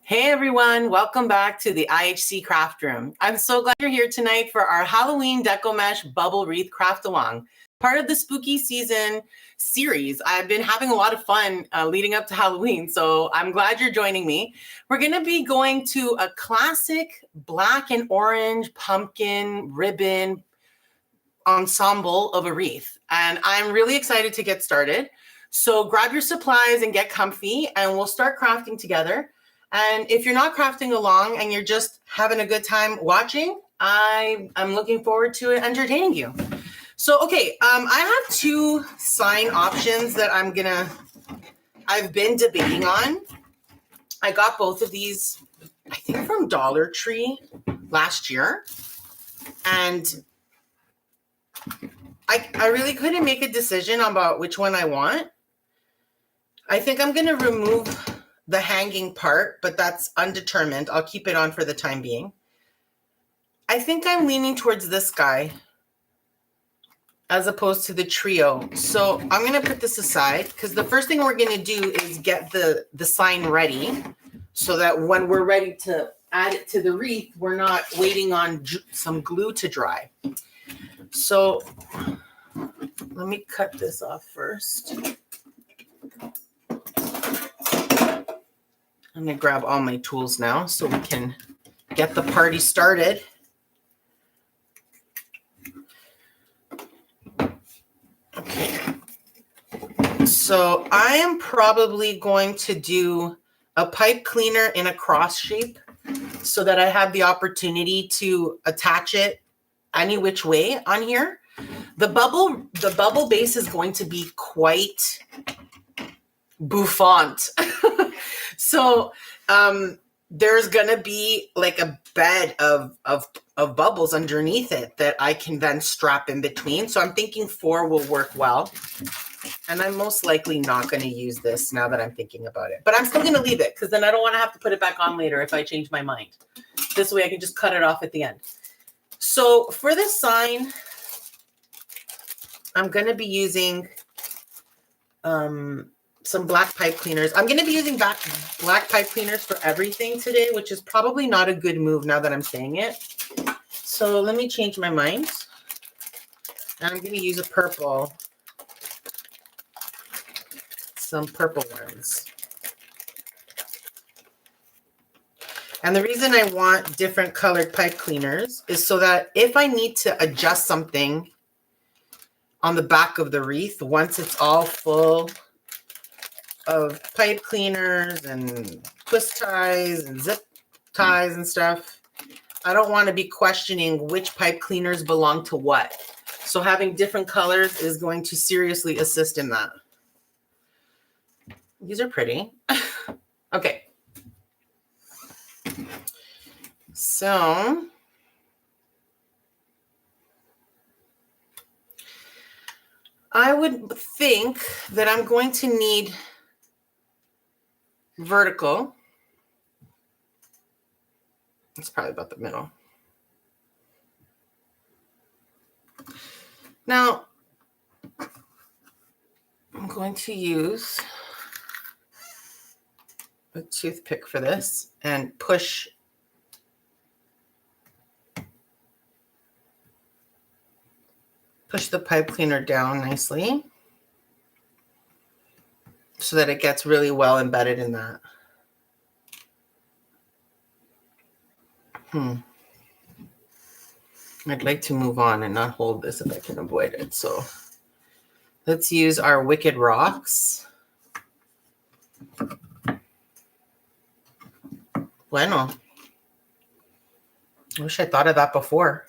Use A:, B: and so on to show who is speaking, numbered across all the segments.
A: Hey everyone, welcome back to the IHC Craft Room. I'm so glad you're here tonight for our Halloween Deco Mesh Bubble Wreath Craft Along. Part of the spooky season series. I've been having a lot of fun leading up to Halloween, so I'm glad you're joining me. We're gonna be going to a classic black and orange pumpkin ribbon ensemble of a wreath, and I'm really excited to get started. So grab your supplies and get comfy, and we'll start crafting together. And if you're not crafting along and you're just having a good time watching, I'm looking forward to it entertaining you. So, okay, I have two sign options that I've been debating on. I got both of these, I think from Dollar Tree last year. And I really couldn't make a decision about which one I want. I think I'm going to remove the hanging part, but that's undetermined. I'll keep it on for the time being. I think I'm leaning towards this guy as opposed to the trio. So I'm going to put this aside because the first thing we're going to do is get the sign ready so that when we're ready to add it to the wreath, we're not waiting on some glue to dry. So let me cut this off first. I'm going to grab all my tools now so we can get the party started. Okay. So I am probably going to do a pipe cleaner in a cross shape so that I have the opportunity to attach it any which way on here. The bubble base is going to be quite bouffant. So there's gonna be like a bed of bubbles underneath it that I can then strap in between. So I'm thinking 4 will work well. And I'm most likely not going to use this now that I'm thinking about it. But I'm still going to leave it because then I don't want to have to put it back on later if I change my mind. This way I can just cut it off at the end. So for this sign, I'm going to be using some black pipe cleaners. I'm going to be using black pipe cleaners for everything today, which is probably not a good move now that I'm saying it. So let me change my mind. And I'm going to use a purple. Some purple ones. And the reason I want different colored pipe cleaners is so that if I need to adjust something on the back of the wreath, once it's all full of pipe cleaners and twist ties and zip ties and stuff, I don't want to be questioning which pipe cleaners belong to what. So having different colors is going to seriously assist in that. These are pretty. Okay. So I would think that I'm going to need vertical. It's probably about the middle. Now, I'm going to use a toothpick for this and push the pipe cleaner down nicely so that it gets really well embedded in that. I'd like to move on and not hold this if I can avoid it. So let's use our Wicked Rocks. Bueno. I wish I thought of that before.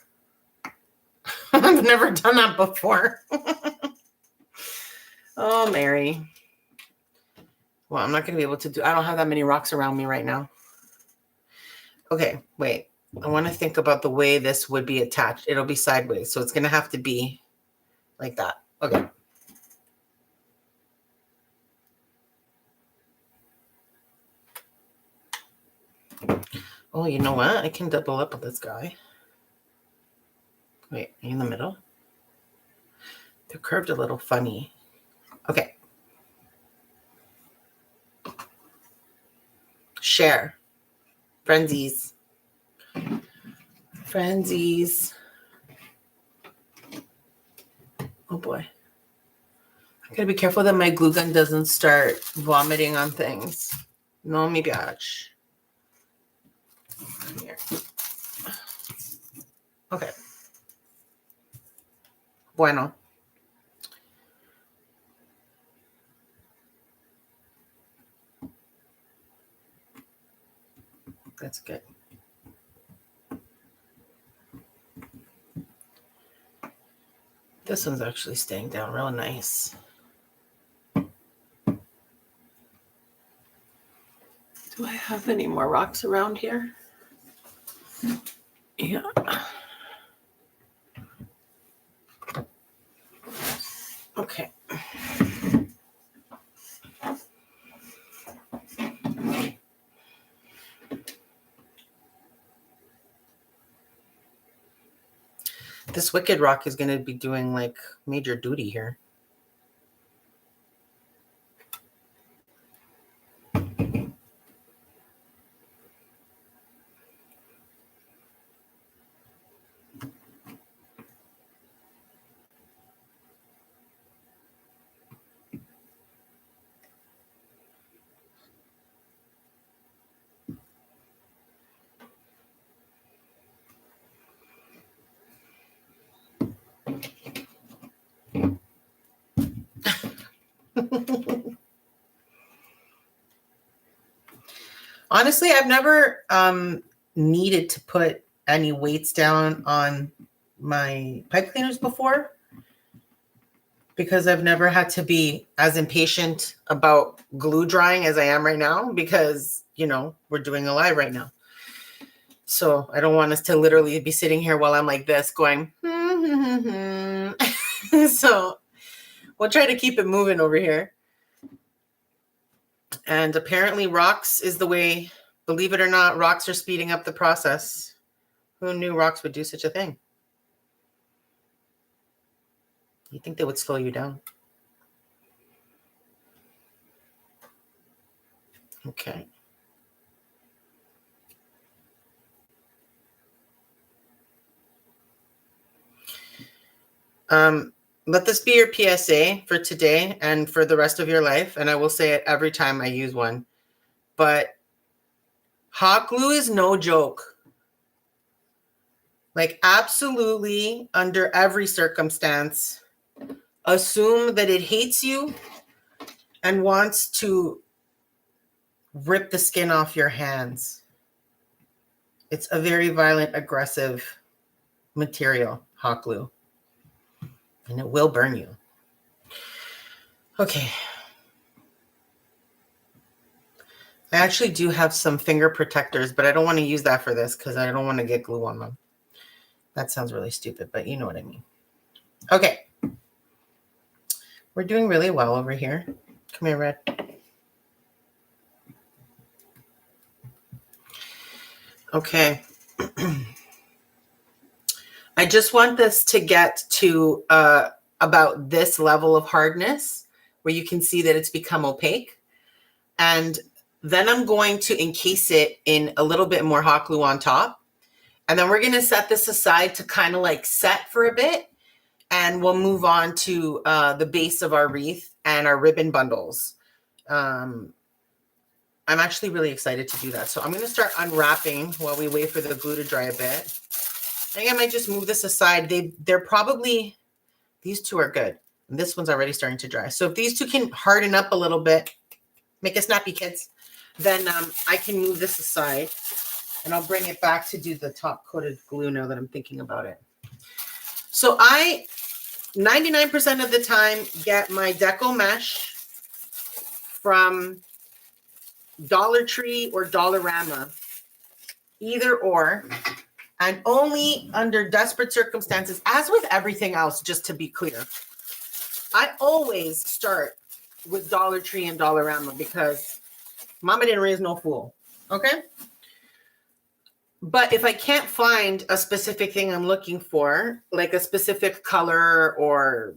A: I've never done that before. Oh, Mary. Well, I'm not going to be able to do... I don't have that many rocks around me right now. Okay, wait. I want to think about the way this would be attached. It'll be sideways, so it's going to have to be like that. Okay. Oh, you know what? I can double up with this guy. Wait, in the middle? They're curved a little funny. Okay. Share. Frenzies. Frenzies. Oh boy. I gotta be careful that my glue gun doesn't start vomiting on things. No mi piace. Here. Okay. Bueno. That's good. This one's actually staying down real nice. Do I have any more rocks around here? Yeah. Okay. This wicked rock is going to be doing like major duty here. Honestly, I've never needed to put any weights down on my pipe cleaners before because I've never had to be as impatient about glue drying as I am right now because, you know, we're doing a live right now. So I don't want us to literally be sitting here while I'm like this going, So we'll try to keep it moving over here. And apparently rocks is the way, believe it or not, rocks are speeding up the process. Who knew rocks would do such a thing? You think they would slow you down? Okay. Let this be your PSA for today and for the rest of your life. And I will say it every time I use one. But hot glue is no joke. Like absolutely under every circumstance, assume that it hates you and wants to rip the skin off your hands. It's a very violent, aggressive material, hot glue. And it will burn you. Okay. I actually do have some finger protectors, but I don't want to use that for this because I don't want to get glue on them. That sounds really stupid, but you know what I mean. Okay. We're doing really well over here. Come here, Red. Okay. I just want this to get to about this level of hardness where you can see that it's become opaque. And then I'm going to encase it in a little bit more hot glue on top. And then we're going to set this aside to kind of like set for a bit. And we'll move on to the base of our wreath and our ribbon bundles. I'm actually really excited to do that. So I'm going to start unwrapping while we wait for the glue to dry a bit. I think I might just move this aside. They're probably, these two are good. And this one's already starting to dry. So if these two can harden up a little bit, make a snappy, kids, then I can move this aside and I'll bring it back to do the top coated glue now that I'm thinking about it. So I 99% of the time get my Deco mesh from Dollar Tree or Dollarama, either or, and only under desperate circumstances, as with everything else, just to be clear, I always start with Dollar Tree and Dollarama because mama didn't raise no fool, okay? But if I can't find a specific thing I'm looking for, like a specific color or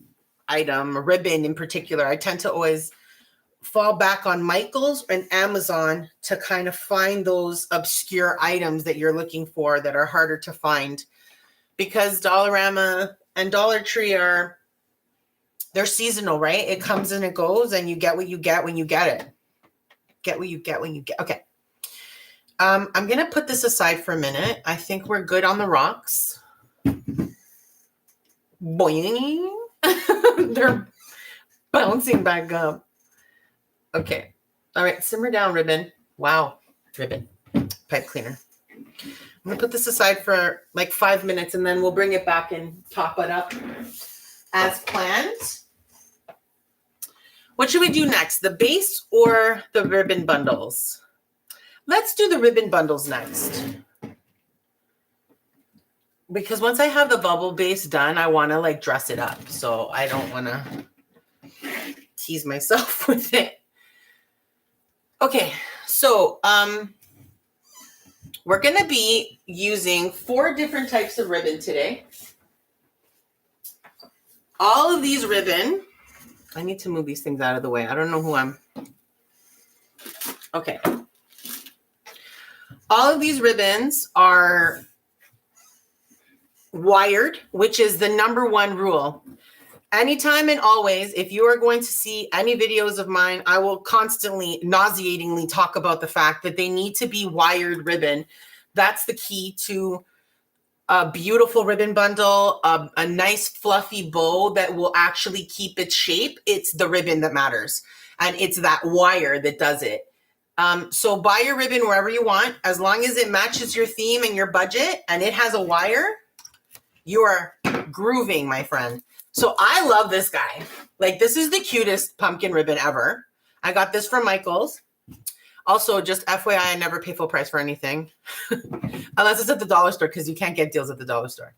A: item, a ribbon in particular, I tend to always fall back on Michaels and Amazon to kind of find those obscure items that you're looking for that are harder to find, because Dollarama and Dollar Tree they're seasonal, right? It comes and it goes, and you get what you get when you get it. Get what you get when you get. Okay. I'm going to put this aside for a minute. I think we're good on the rocks. Boing. They're bouncing back up. Okay. All right. Simmer down, ribbon. Wow. Ribbon. Pipe cleaner. I'm going to put this aside for like 5 minutes, and then we'll bring it back and top it up as planned. What should we do next? The base or the ribbon bundles? Let's do the ribbon bundles next. Because once I have the bubble base done, I want to like dress it up. So I don't want to tease myself with it. Okay, so we're going to be using 4 different types of ribbon today. All of these ribbon, I need to move these things out of the way. I don't know who I'm. Okay. All of these ribbons are wired, which is the #1 rule. Anytime and always, if you are going to see any videos of mine, I will constantly, nauseatingly talk about the fact that they need to be wired ribbon. That's the key to a beautiful ribbon bundle, a nice fluffy bow that will actually keep its shape. It's the ribbon that matters, and it's that wire that does it. So buy your ribbon wherever you want, as long as it matches your theme and your budget, and it has a wire, you are grooving, my friend. So I love this guy. Like, this is the cutest pumpkin ribbon ever. I got this from Michaels. Also, just FYI, I never pay full price for anything. Unless it's at the dollar store, because you can't get deals at the dollar store.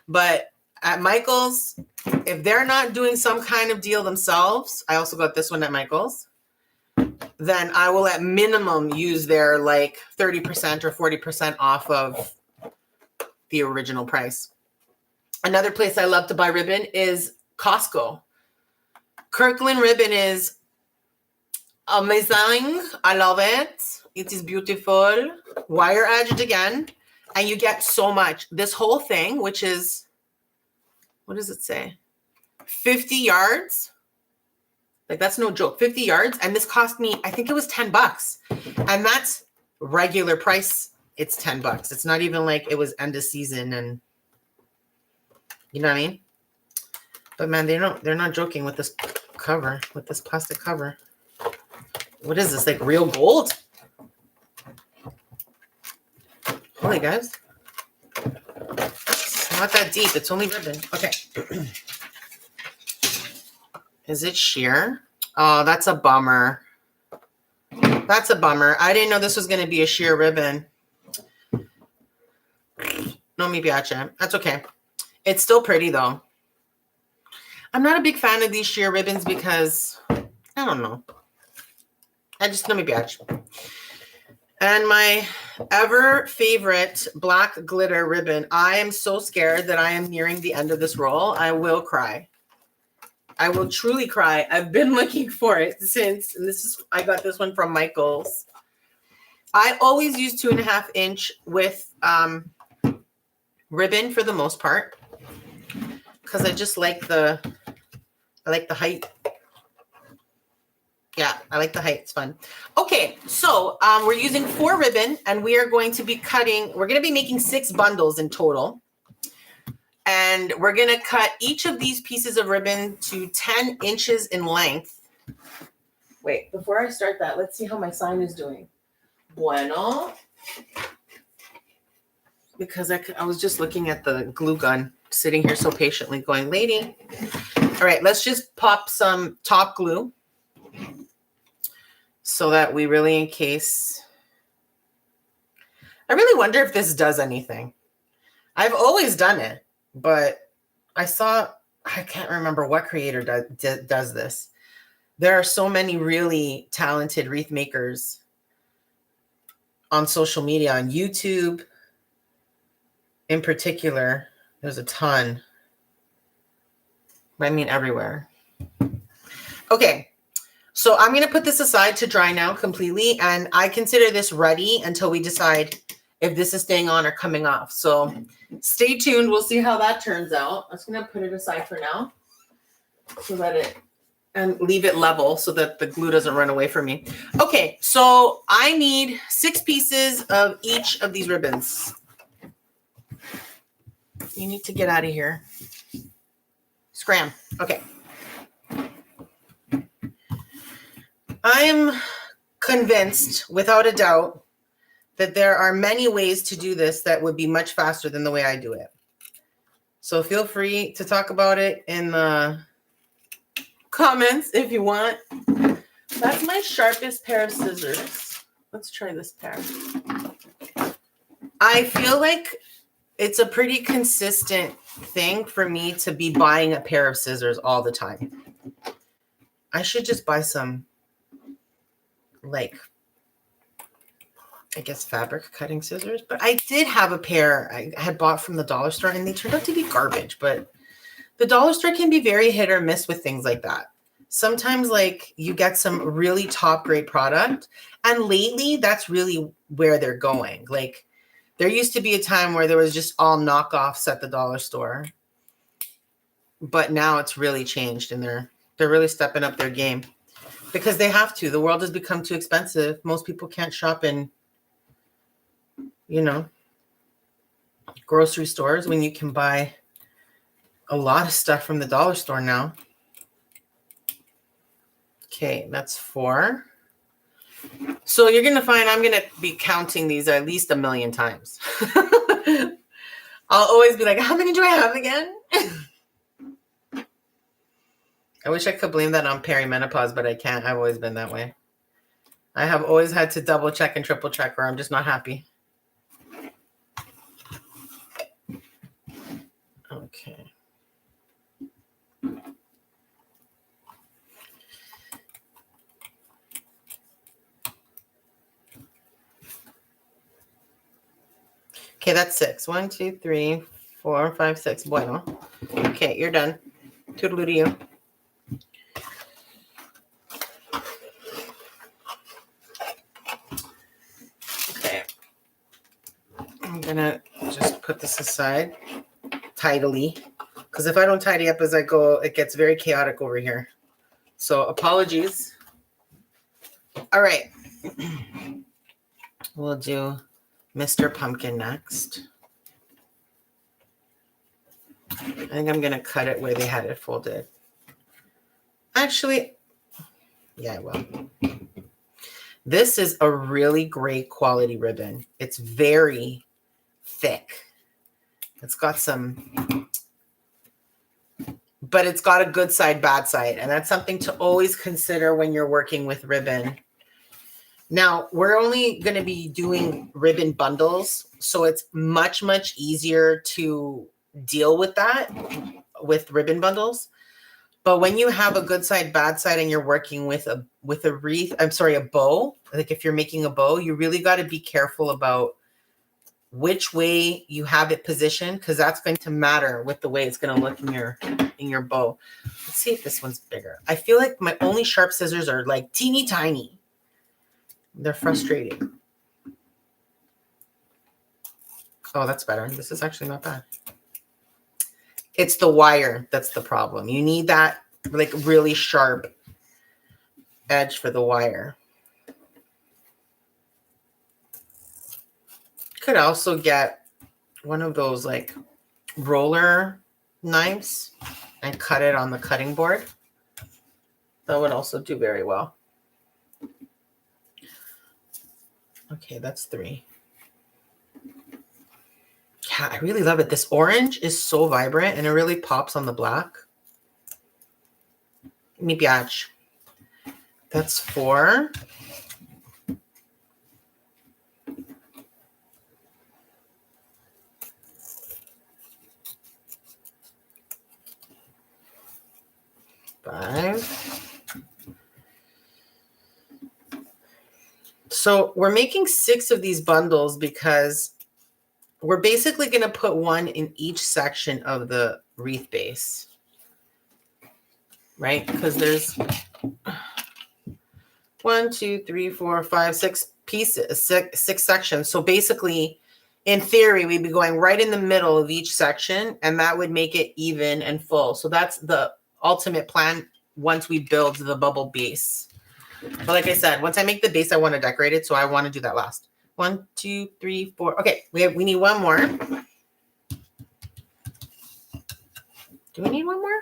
A: But at Michaels, if they're not doing some kind of deal themselves, I also got this one at Michaels, then I will at minimum use their like 30% or 40% off of the original price. Another place I love to buy ribbon is Costco. Kirkland ribbon is amazing. I love it. It is beautiful. Wire edged again. And you get so much. This whole thing, which is, what does it say? 50 yards. Like, that's no joke. 50 yards. And this cost me, I think it was $10. And that's regular price. It's $10. It's not even like it was end of season and you know what I mean? But man, they're not joking with this cover, with this plastic cover. What is this? Like real gold? Holy guys. It's not that deep. It's only ribbon. Okay. Is it sheer? Oh, that's a bummer. That's a bummer. I didn't know this was going to be a sheer ribbon. No mi piace. That's okay. It's still pretty though. I'm not a big fan of these sheer ribbons because I don't know. I just no mi piace. And my ever favorite black glitter ribbon. I am so scared that I am nearing the end of this roll. I will cry. I will truly cry. I've been looking for it since, and I got this one from Michaels. I always use 2.5 inch with ribbon for the most part, because I just like the height. Yeah, I like the height. It's fun. Okay, so we're using 4 ribbon, and we are going to be we're going to be making 6 bundles in total. And we're going to cut each of these pieces of ribbon to 10 inches in length. Wait, before I start that, let's see how my sign is doing. Bueno. Because I was just looking at the glue gun, sitting here so patiently going, lady. All right, let's just pop some top glue so that we really encase. I really wonder if this does anything. I've always done it. But I can't remember what creator does this. There are so many really talented wreath makers on social media, on YouTube in particular. There's a ton. I mean, everywhere. Okay. So I'm going to put this aside to dry now completely. And I consider this ready until we decide if this is staying on or coming off. So stay tuned. We'll see how that turns out. I'm just going to put it aside for now so that it, and leave it level so that the glue doesn't run away from me. Okay, so I need 6 pieces of each of these ribbons. You need to get out of here. Scram. Okay. I am convinced, without a doubt, that there are many ways to do this that would be much faster than the way I do it. So feel free to talk about it in the comments if you want. That's my sharpest pair of scissors. Let's try this pair. I feel like it's a pretty consistent thing for me to be buying a pair of scissors all the time. I should just buy some, like, I guess fabric cutting scissors. But I did have a pair I had bought from the dollar store and they turned out to be garbage. But the dollar store can be very hit or miss with things like that. Sometimes, like, you get some really top grade product, and lately that's really where they're going. Like, there used to be a time where there was just all knockoffs at the dollar store, but now it's really changed, and they're really stepping up their game because they have to. The world has become too expensive. Most people can't shop in, grocery stores when you can buy a lot of stuff from the dollar store now. Okay, that's 4. So you're going to find I'm going to be counting these at least a million times. I'll always be like, how many do I have again? I wish I could blame that on perimenopause, but I can't. I've always been that way. I have always had to double check and triple check, or I'm just not happy. Okay. Okay, that's 6. 1, 2, 3, 4, 5, 6. Bueno. Okay, you're done. Toodaloo to you. Okay. I'm gonna just put this aside tidily, because if I don't tidy up as I go, it gets very chaotic over here. So apologies. All right. We'll do Mr. Pumpkin next. I think I'm going to cut it where they had it folded. Actually, yeah, I will. This is a really great quality ribbon. It's very thick. It's got some, but it's got a good side, bad side. And that's something to always consider when you're working with ribbon. Now, we're only going to be doing ribbon bundles, so it's much, much easier to deal with that with ribbon bundles. But when you have a good side, bad side, and you're working with a wreath, a bow, like if you're making a bow, you really got to be careful about which way you have it positioned, because that's going to matter with the way it's going to look in your bow. Let's see if this one's bigger. I feel like my only sharp scissors are like teeny tiny. They're frustrating. Oh, that's better. This is actually not bad. It's the wire that's the problem. You need that like really sharp edge for the wire. Could also get one of those like roller knives and cut it on the cutting board. That would also do very well. Okay, that's 3. Yeah, I really love it. This orange is so vibrant and it really pops on the black. Mi piace. That's 4. So we're making 6 of these bundles because we're basically going to put one in each section of the wreath base, right? Because there's 1, 2, 3, 4, 5, 6 pieces, six sections. So basically, in theory, we'd be going right in the middle of each section, and that would make it even and full. So that's the ultimate plan once we build the bubble base. But like I said, once I make the base, I want to decorate it. So I want to do that last. 1, 2, 3, 4. Okay, we need one more. Do we need one more?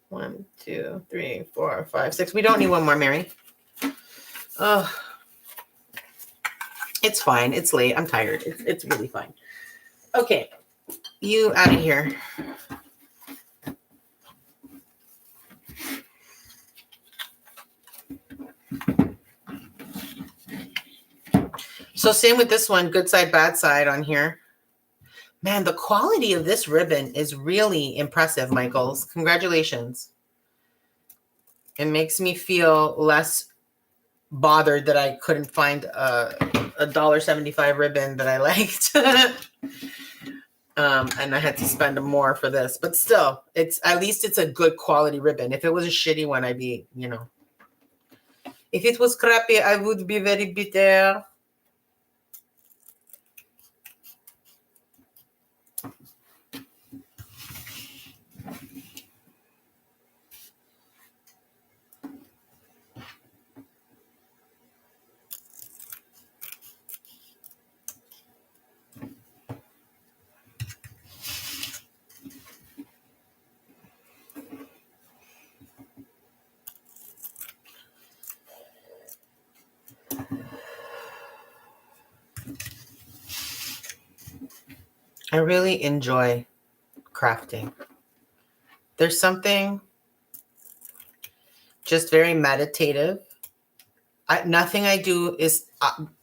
A: 1, 2, 3, 4, 5, 6. We don't need one more, Mary. Oh, it's fine. It's late. I'm tired. It's really fine. Okay, you out of here. So same with this one, good side, bad side on here. Man, the quality of this ribbon is really impressive, Michaels. Congratulations. It makes me feel less bothered that I couldn't find a $1.75 ribbon that I liked. And I had to spend more for this. But still, at least it's a good quality ribbon. If it was a shitty one, I'd be, if it was crappy, I would be very bitter. I really enjoy crafting. There's something just very meditative. Nothing I do is,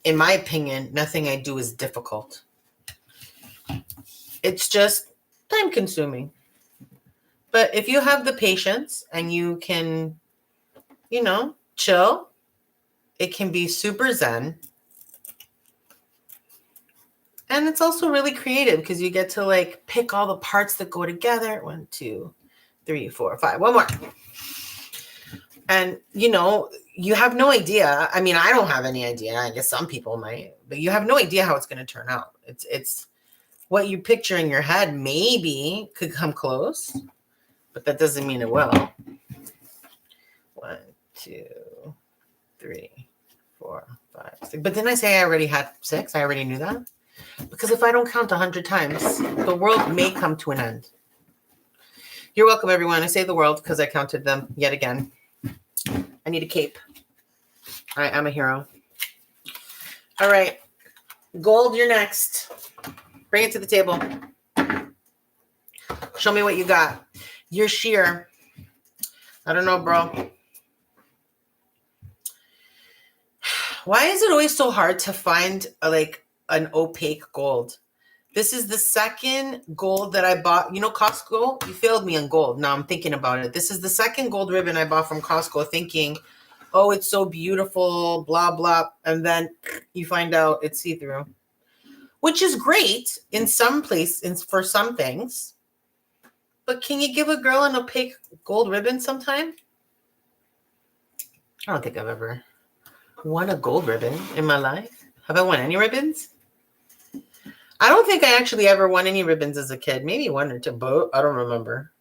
A: in my opinion, nothing I do is difficult. It's just time consuming. But if you have the patience and you can, chill, it can be super zen. And it's also really creative because you get to pick all the parts that go together. 1, 2, 3, 4, 5. One more. And, you have no idea. I mean, I don't have any idea. I guess some people might, but you have no idea how it's going to turn out. It's what you picture in your head maybe could come close, but that doesn't mean it will. 1, 2, 3, 4, 5, 6. But didn't I say I already had 6? I already knew that. Because if I don't count 100 times, the world may come to an end. You're welcome, everyone. I say the world because I counted them yet again. I need a cape. I am a hero. All right. Gold, you're next. Bring it to the table. Show me what you got. Your sheer. I don't know, bro. Why is it always so hard to find an opaque gold? This is the second gold that I bought. Costco, you failed me on gold. Now I'm thinking about it. This is the second gold ribbon I bought from Costco thinking, oh, it's so beautiful, blah, blah. And then you find out it's see-through, which is great in some places for some things. But can you give a girl an opaque gold ribbon sometime? I don't think I've ever won a gold ribbon in my life. Have I won any ribbons? I don't think I actually ever won any ribbons as a kid. Maybe 1 or 2, but I don't remember.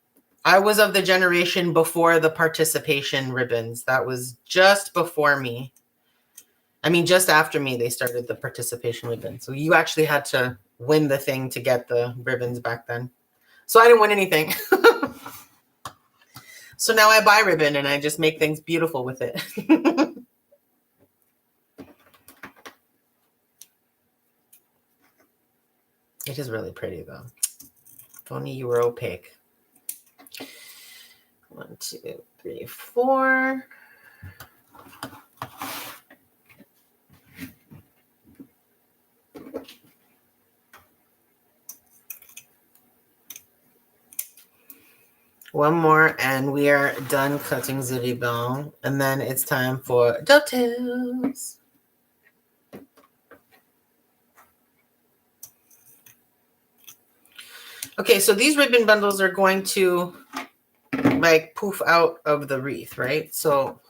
A: I was of the generation before the participation ribbons. That was just before me. I mean, just after me, they started the participation ribbons. So you actually had to win the thing to get the ribbons back then. So I didn't win anything. So now I buy ribbon and I just make things beautiful with it. It is really pretty, though. If only you were opaque. 1, 2, 3, 4. One more, and we are done cutting the ribbon. And then it's time for dovetails. Okay, so these ribbon bundles are going to poof out of the wreath, right? So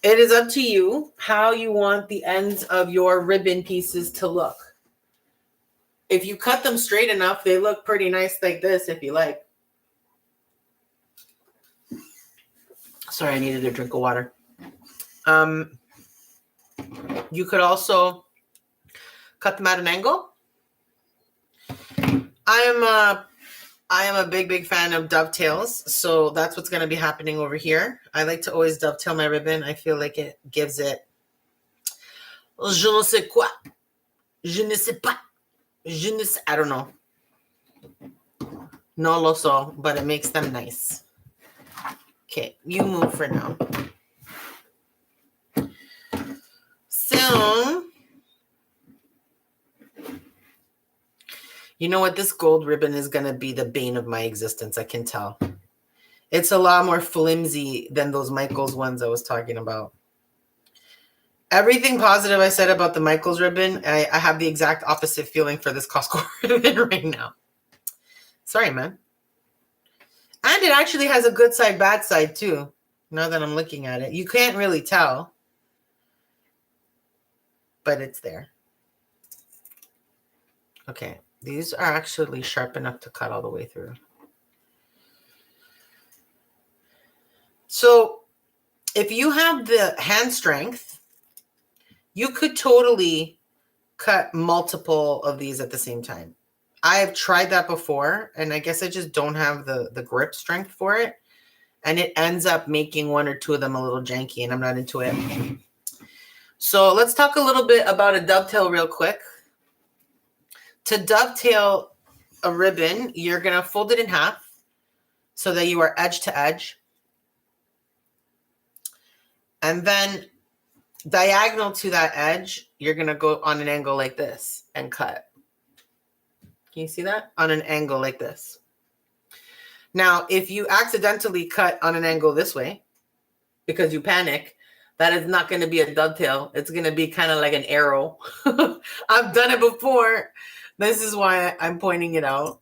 A: It is up to you how you want the ends of your ribbon pieces to look. If you cut them straight enough, they look pretty nice like this if you like. Sorry, I needed a drink of water. You could also cut them at an angle. I am a big fan of dovetails, so that's what's going to be happening over here. I like to always dovetail my ribbon. I feel like it gives it je ne sais quoi, je ne sais pas, je ne sais, I don't know. No lo so, but it makes them nice. Okay, you move for now. So, you know what? This gold ribbon is going to be the bane of my existence. I can tell. It's a lot more flimsy than those Michaels ones I was talking about. Everything positive I said about the Michaels ribbon, I have the exact opposite feeling for this Costco ribbon right now. Sorry, man. And it actually has a good side, bad side too. Now that I'm looking at it, you can't really tell, but it's there. Okay, these are actually sharp enough to cut all the way through. So if you have the hand strength, you could totally cut multiple of these at the same time. I have tried that before, and I guess I just don't have the grip strength for it. And it ends up making one or two of them a little janky, and I'm not into it. So let's talk a little bit about a dovetail real quick. To dovetail a ribbon, you're going to fold it in half so that you are edge to edge. And then diagonal to that edge, you're going to go on an angle like this and cut. Can you see that? On an angle like this. Now, if you accidentally cut on an angle this way because you panic, that is not going to be a dovetail. It's going to be kind of like an arrow. I've done it before. This is why I'm pointing it out.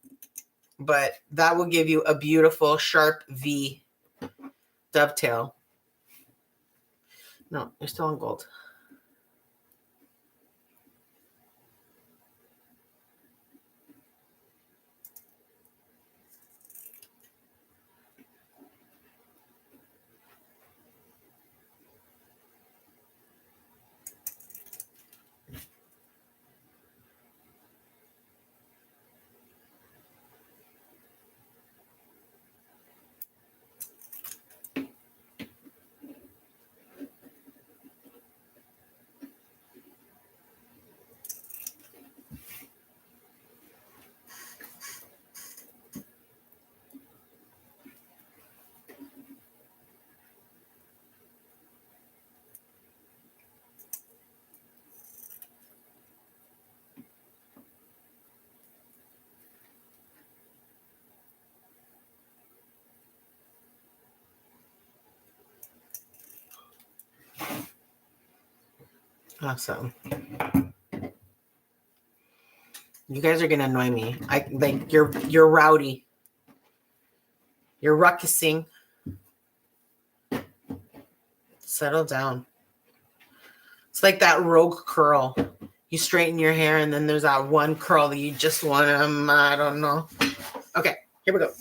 A: But that will give you a beautiful sharp V dovetail. No, you're still on gold. Awesome. You guys are gonna annoy me. You're rowdy. You're ruckusing. Settle down. It's like that rogue curl. You straighten your hair and then there's that one curl that you just want to, I don't know. Okay, here we go.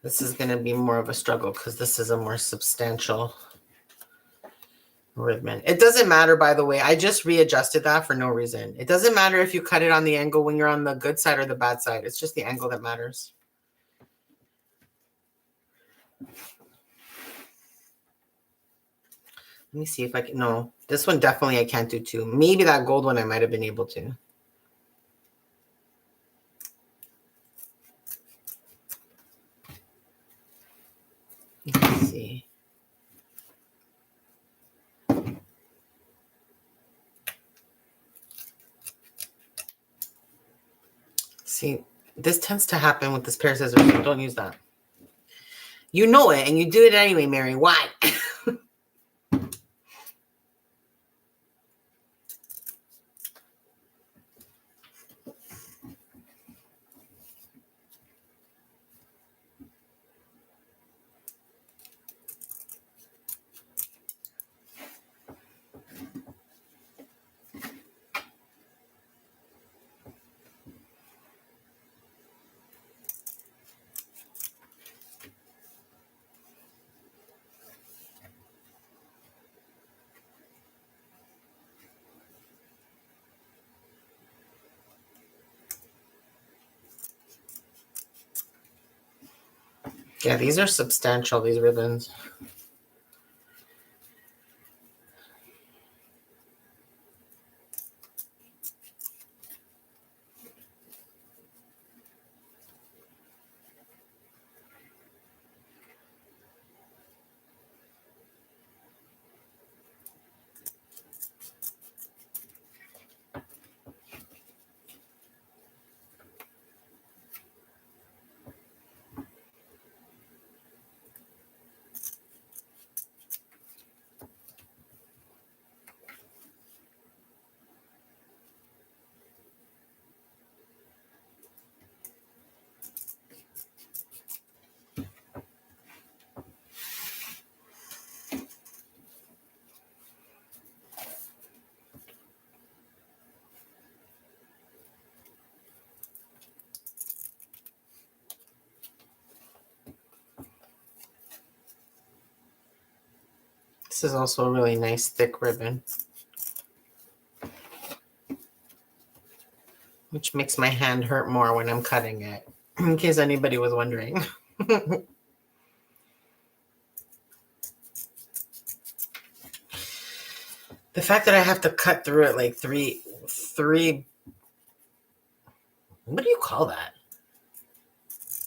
A: This is going to be more of a struggle because this is a more substantial ribbon. It doesn't matter, by the way. I just readjusted that for no reason. It doesn't matter if you cut it on the angle when you're on the good side or the bad side. It's just the angle that matters. Let me see if I can. No, this one definitely I can't do too. Maybe that gold one I might have been able to. Let's see. See, this tends to happen with this pair of scissors. So don't use that. You know it, and you do it anyway, Mary. Why? Yeah, these are substantial, these ribbons. This is also a really nice thick ribbon, which makes my hand hurt more when I'm cutting it, in case anybody was wondering. The fact that I have to cut through it like three, what do you call that?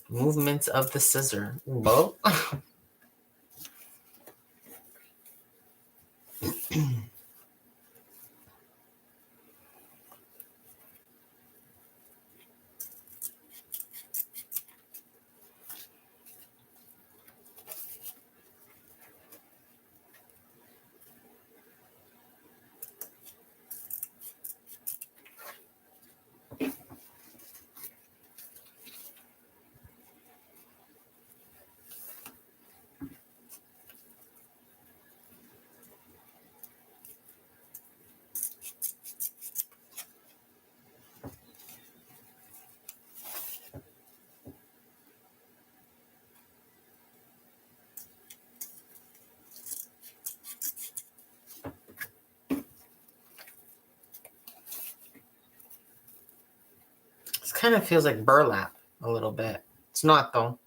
A: Movements of the scissor. Well, this kind of feels like burlap a little bit. It's not though.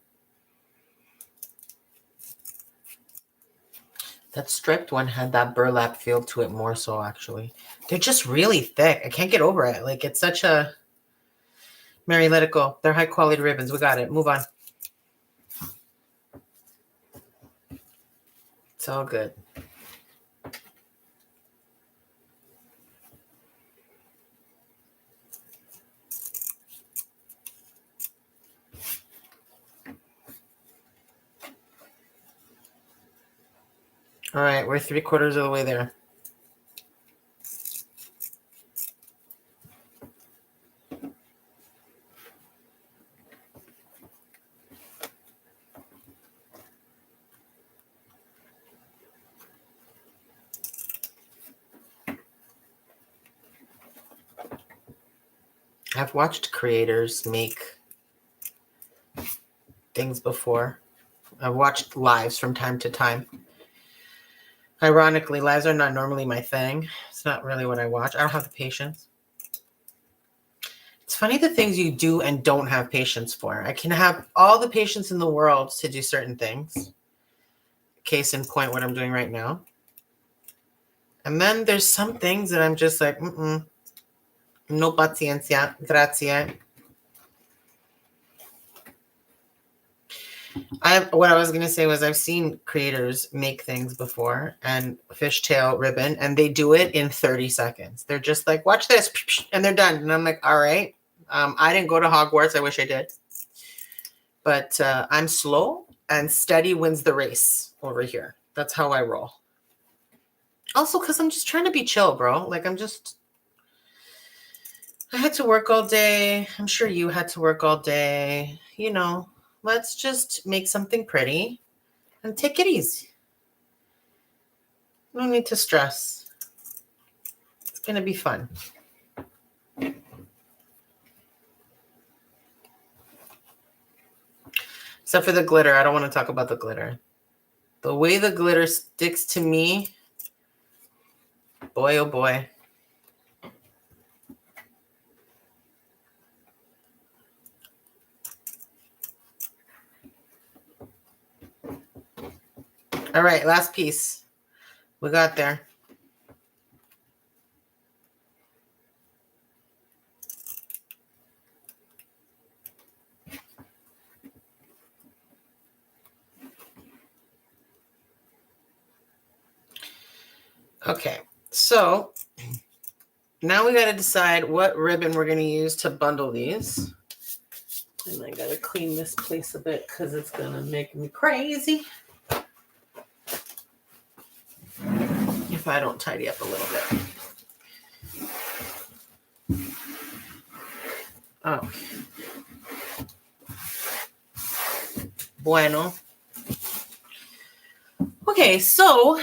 A: That striped one had that burlap feel to it more so, actually. They're just really thick. I can't get over it. Like, it's such a... Mary, let it go. They're high-quality ribbons. We got it. Move on. It's all good. All right, we're 3/4 of the way there. I've watched creators make things before. I've watched lives from time to time. Ironically, lives are not normally my thing. It's not really what I watch. I don't have the patience. It's funny the things you do and don't have patience for. I can have all the patience in the world to do certain things. Case in point, what I'm doing right now. And then there's some things that I'm just like, no paciencia, grazie. What I was going to say was I've seen creators make things before and fishtail ribbon, and they do it in 30 seconds. They're just like, watch this, and they're done. And I'm like, all right. I didn't go to Hogwarts. I wish I did. But I'm slow, and steady wins the race over here. That's how I roll. Also, because I'm just trying to be chill, bro. Like, I had to work all day. I'm sure you had to work all day. You know, let's just make something pretty and take it easy. No need to stress. It's going to be fun. Except for the glitter. I don't want to talk about the glitter. The way the glitter sticks to me, boy, oh boy. All right, last piece. We got there. Okay, so now we got to decide what ribbon we're going to use to bundle these. And I got to clean this place a bit because it's going to make me crazy if I don't tidy up a little bit. Oh. Bueno. Okay, so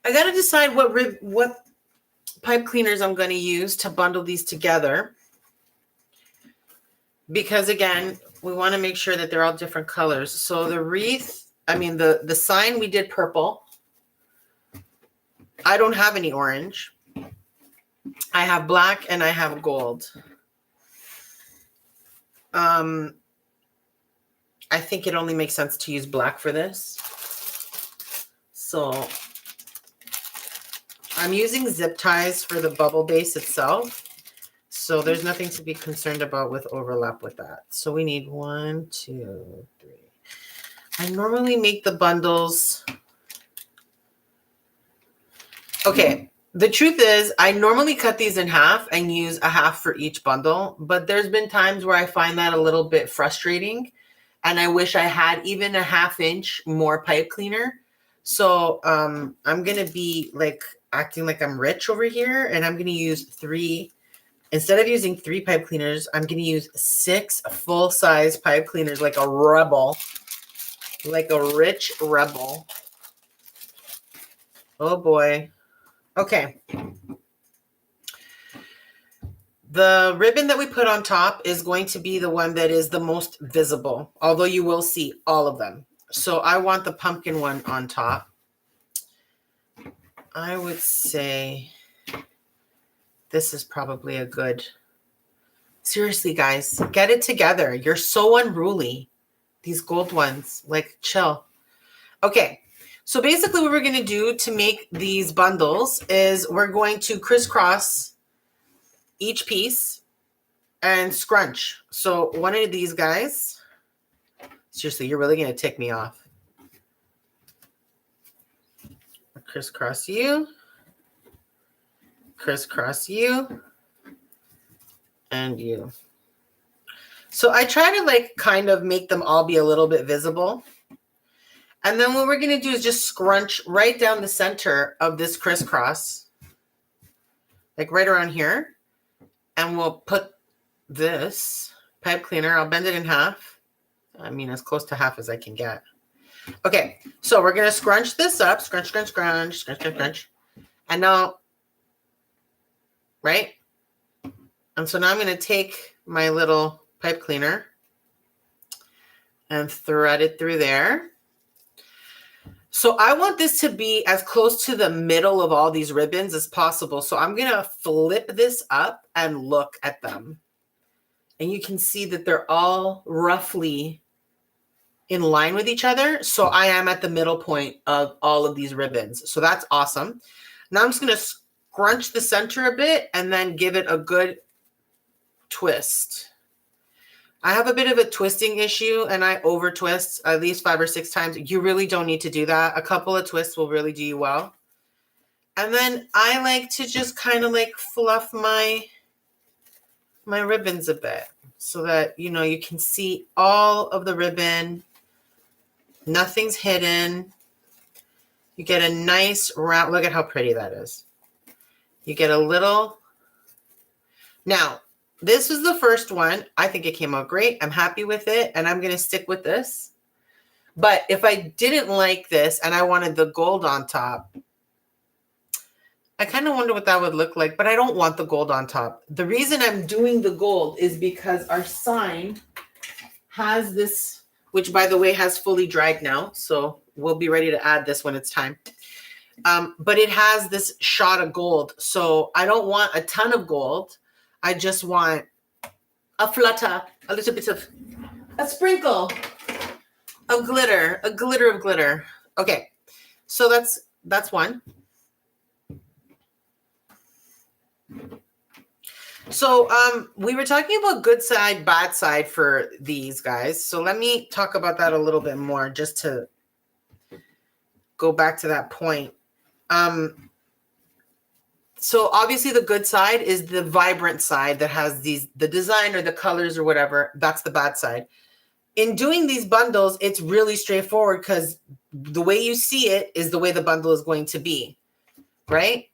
A: I got to decide what pipe cleaners I'm going to use to bundle these together. Because again, we want to make sure that they're all different colors. So the wreath, I mean the sign we did purple. I don't have any orange. I have black and I have gold. I think it only makes sense to use black for this. So I'm using zip ties for the bubble base itself. So there's nothing to be concerned about with overlap with that. So we need 1, 2, 3. I normally make the bundles. Okay, the truth is I normally cut these in half and use a half for each bundle, but there's been times where I find that a little bit frustrating and I wish I had even a 1/2 inch more pipe cleaner. So I'm going to be like acting like I'm rich over here and I'm going to use 3. Instead of using 3 pipe cleaners, I'm going to use 6 full-size pipe cleaners like a rebel, like a rich rebel. Oh boy. Okay. The ribbon that we put on top is going to be the one that is the most visible, although you will see all of them. So I want the pumpkin one on top. I would say this is probably a good... Seriously, guys, get it together. You're so unruly. These gold ones, like, chill. Okay. So basically what we're going to do to make these bundles is we're going to crisscross each piece and scrunch. So one of these guys, seriously, you're really going to tick me off. Crisscross you, and you. So I try to like kind of make them all be a little bit visible. And then what we're going to do is just scrunch right down the center of this crisscross, like right around here. And we'll put this pipe cleaner, I'll bend it in half. I mean, as close to half as I can get. Okay, so we're going to scrunch this up, scrunch. And now, right? And so now I'm going to take my little pipe cleaner and thread it through there. So I want this to be as close to the middle of all these ribbons as possible. So I'm going to flip this up and look at them. And you can see that they're all roughly in line with each other. So I am at the middle point of all of these ribbons. So that's awesome. Now I'm just going to scrunch the center a bit and then give it a good twist. I have a bit of a twisting issue and I over twist at least 5 or 6 times. You really don't need to do that. A couple of twists will really do you well. And then I like to just kind of like fluff my ribbons a bit so that, you know, you can see all of the ribbon. Nothing's hidden. You get a nice round. Look at how pretty that is. You get a little. Now, this was the first one. I think it came out great. I'm happy with it, and I'm going to stick with this. But if I didn't like this and I wanted the gold on top, I kind of wonder what that would look like, but I don't want the gold on top. The reason I'm doing the gold is because our sign has this, which by the way has fully dried now, so we'll be ready to add this when it's time. But it has this shot of gold, so I don't want a ton of gold. I just want a flutter, a little bit of a sprinkle of glitter, a glitter of glitter. Okay, so that's one. So we were talking about good side, bad side for these guys. So let me talk about that a little bit more just to go back to that point. So obviously the good side is the vibrant side that has the design or the colors or whatever. That's the bad side. In doing these bundles, it's really straightforward because the way you see it is the way the bundle is going to be, right?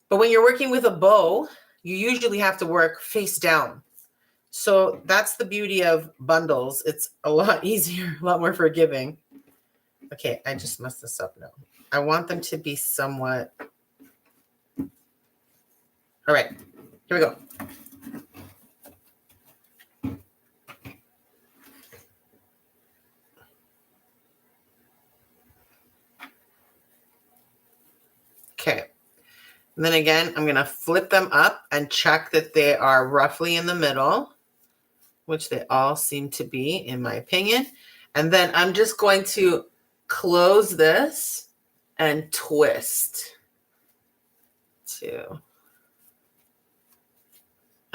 A: But when you're working with a bow, you usually have to work face down. So that's the beauty of bundles. It's a lot easier, a lot more forgiving. Okay, I just messed this up now. I want them to be somewhat. All right, here we go. Okay. And then again, I'm going to flip them up and check that they are roughly in the middle, which they all seem to be, in my opinion. And then I'm just going to close this and twist.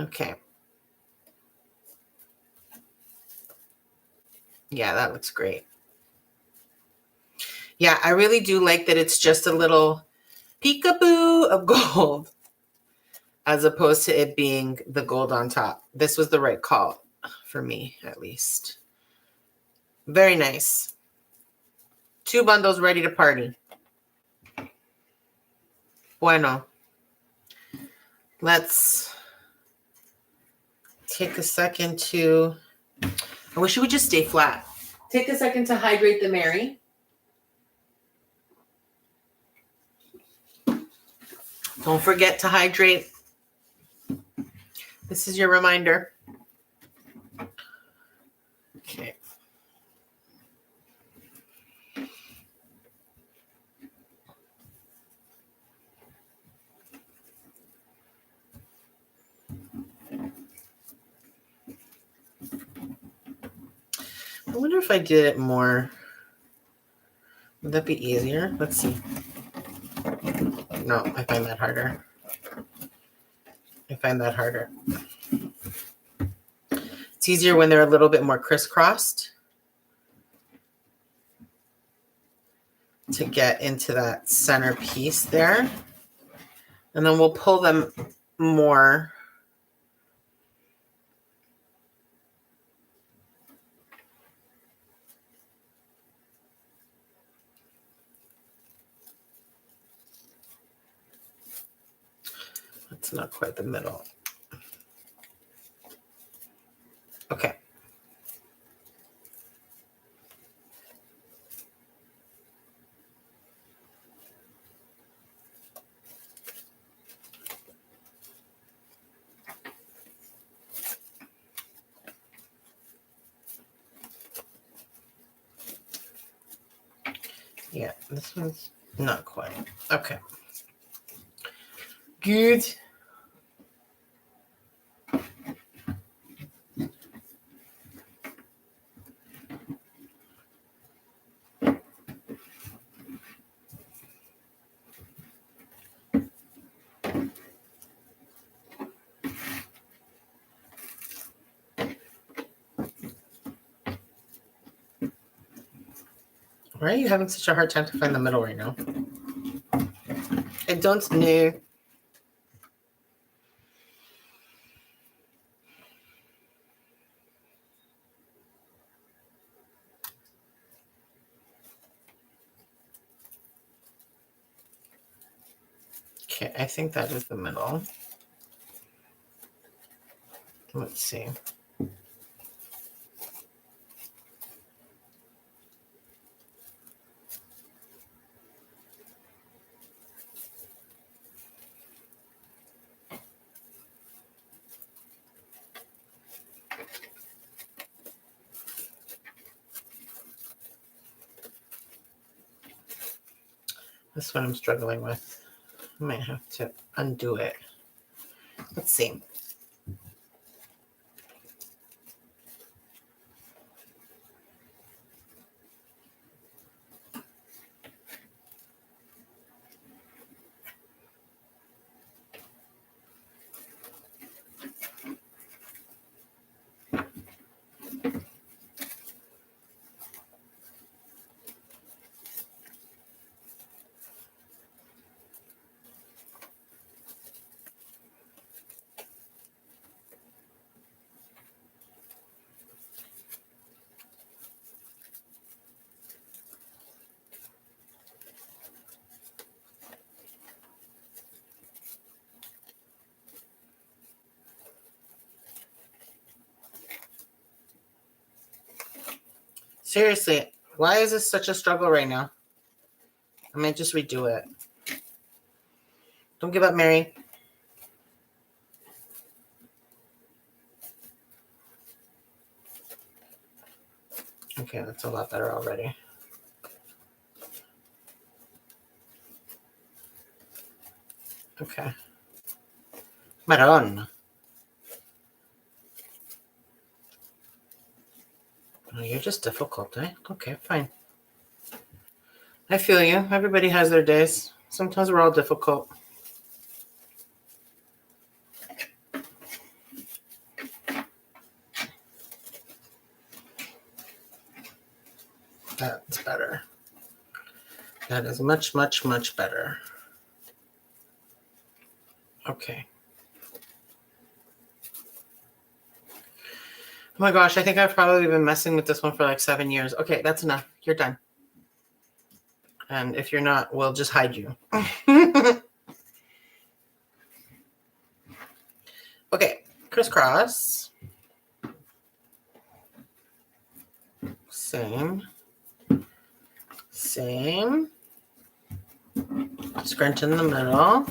A: Okay. Yeah, that looks great. Yeah, I really do like that it's just a little peekaboo of gold as opposed to it being the gold on top. This was the right call for me, at least. Very nice. 2 bundles ready to party. Bueno. Let's take a second to, I wish it would just stay flat. Take a second to hydrate the Mary. Don't forget to hydrate. This is your reminder. Okay. I wonder if I did it more. Would that be easier? Let's see. No, I find that harder. It's easier when they're a little bit more crisscrossed to get into that center piece there. And then we'll pull them more. That's not quite the middle. Okay. Yeah, this one's not quite. Okay. Good. Why are you having such a hard time to find the middle right now? I don't know. Okay, I think that is the middle. Let's see. That's what I'm struggling with. I might have to undo it. Let's see. Seriously, why is this such a struggle right now? I might just redo it. Don't give up, Mary. Okay, that's a lot better already. Okay. Marron. Oh, you're just difficult, eh? Okay, fine. I feel you. Everybody has their days. Sometimes we're all difficult. That's better. That is much, much, much better. Okay. Oh my gosh, I think I've probably been messing with this one for like 7 years. Okay, that's enough. You're done. And if you're not, we'll just hide you. Okay, crisscross. Same. Same. Scrunch in the middle.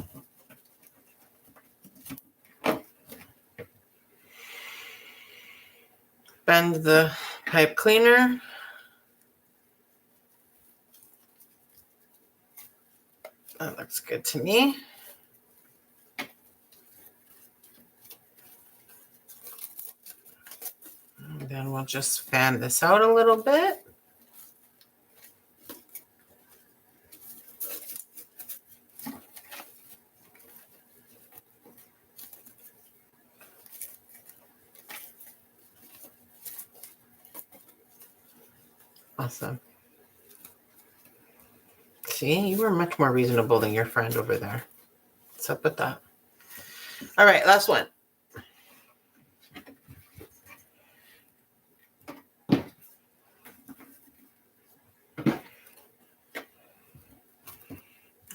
A: Bend the pipe cleaner. That looks good to me. And then we'll just fan this out a little bit. Awesome. See, you were much more reasonable than your friend over there. What's up with that? All right, last one.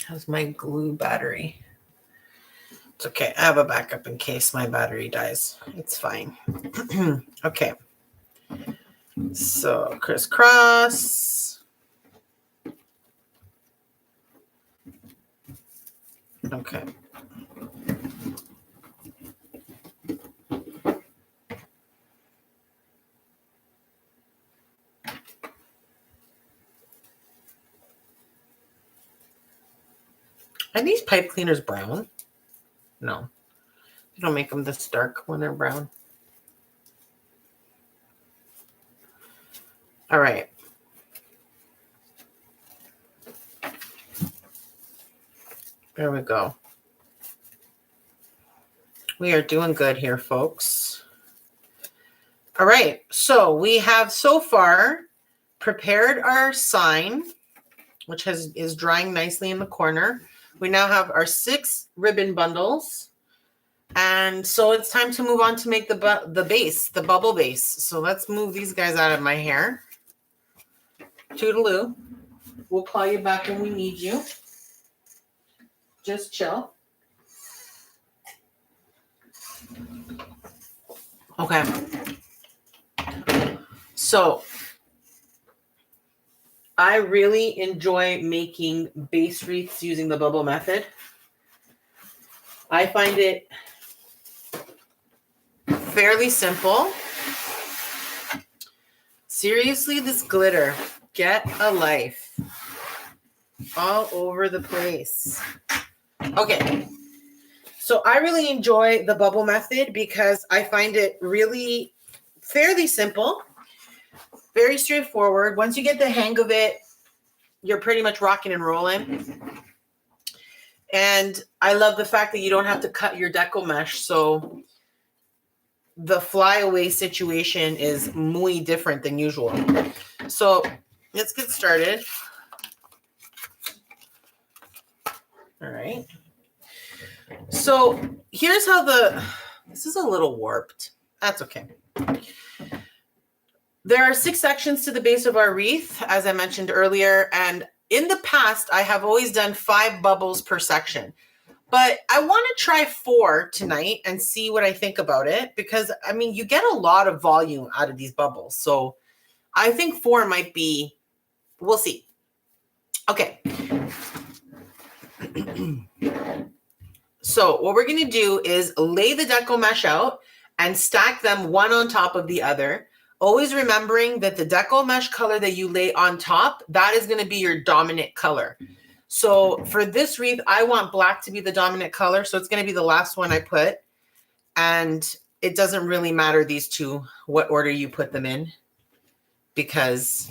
A: How's my glue battery? It's okay. I have a backup in case my battery dies. It's fine. Okay. So crisscross. Okay. Are these pipe cleaners brown? No. You don't make them this dark when they're brown. All right. There we go. We are doing good here, folks. All right. So we have so far prepared our sign, which is drying nicely in the corner. We now have our 6 ribbon bundles. And so it's time to move on to make the base, the bubble base. So let's move these guys out of my hair. Toodaloo. We'll call you back when we need you. Just chill. Okay. So I really enjoy making base wreaths using the bubble method. I find it fairly simple. Seriously, this glitter, get a life. All over the place. Okay. So I really enjoy the bubble method because I find it really fairly simple, very straightforward. Once you get the hang of it, you're pretty much rocking and rolling. And I love the fact that you don't have to cut your deco mesh. So the flyaway situation is muy different than usual. So let's get started. All right. So here's how this is a little warped. That's okay. There are 6 sections to the base of our wreath, as I mentioned earlier. And in the past, I have always done 5 bubbles per section. But I want to try 4 tonight and see what I think about it. Because, I mean, you get a lot of volume out of these bubbles. So I think 4 might be, we'll see. Okay. So what we're going to do is lay the deco mesh out and stack them one on top of the other. Always remembering that the deco mesh color that you lay on top, that is going to be your dominant color. So for this wreath, I want black to be the dominant color. So it's going to be the last one I put. And it doesn't really matter these two, what order you put them in, because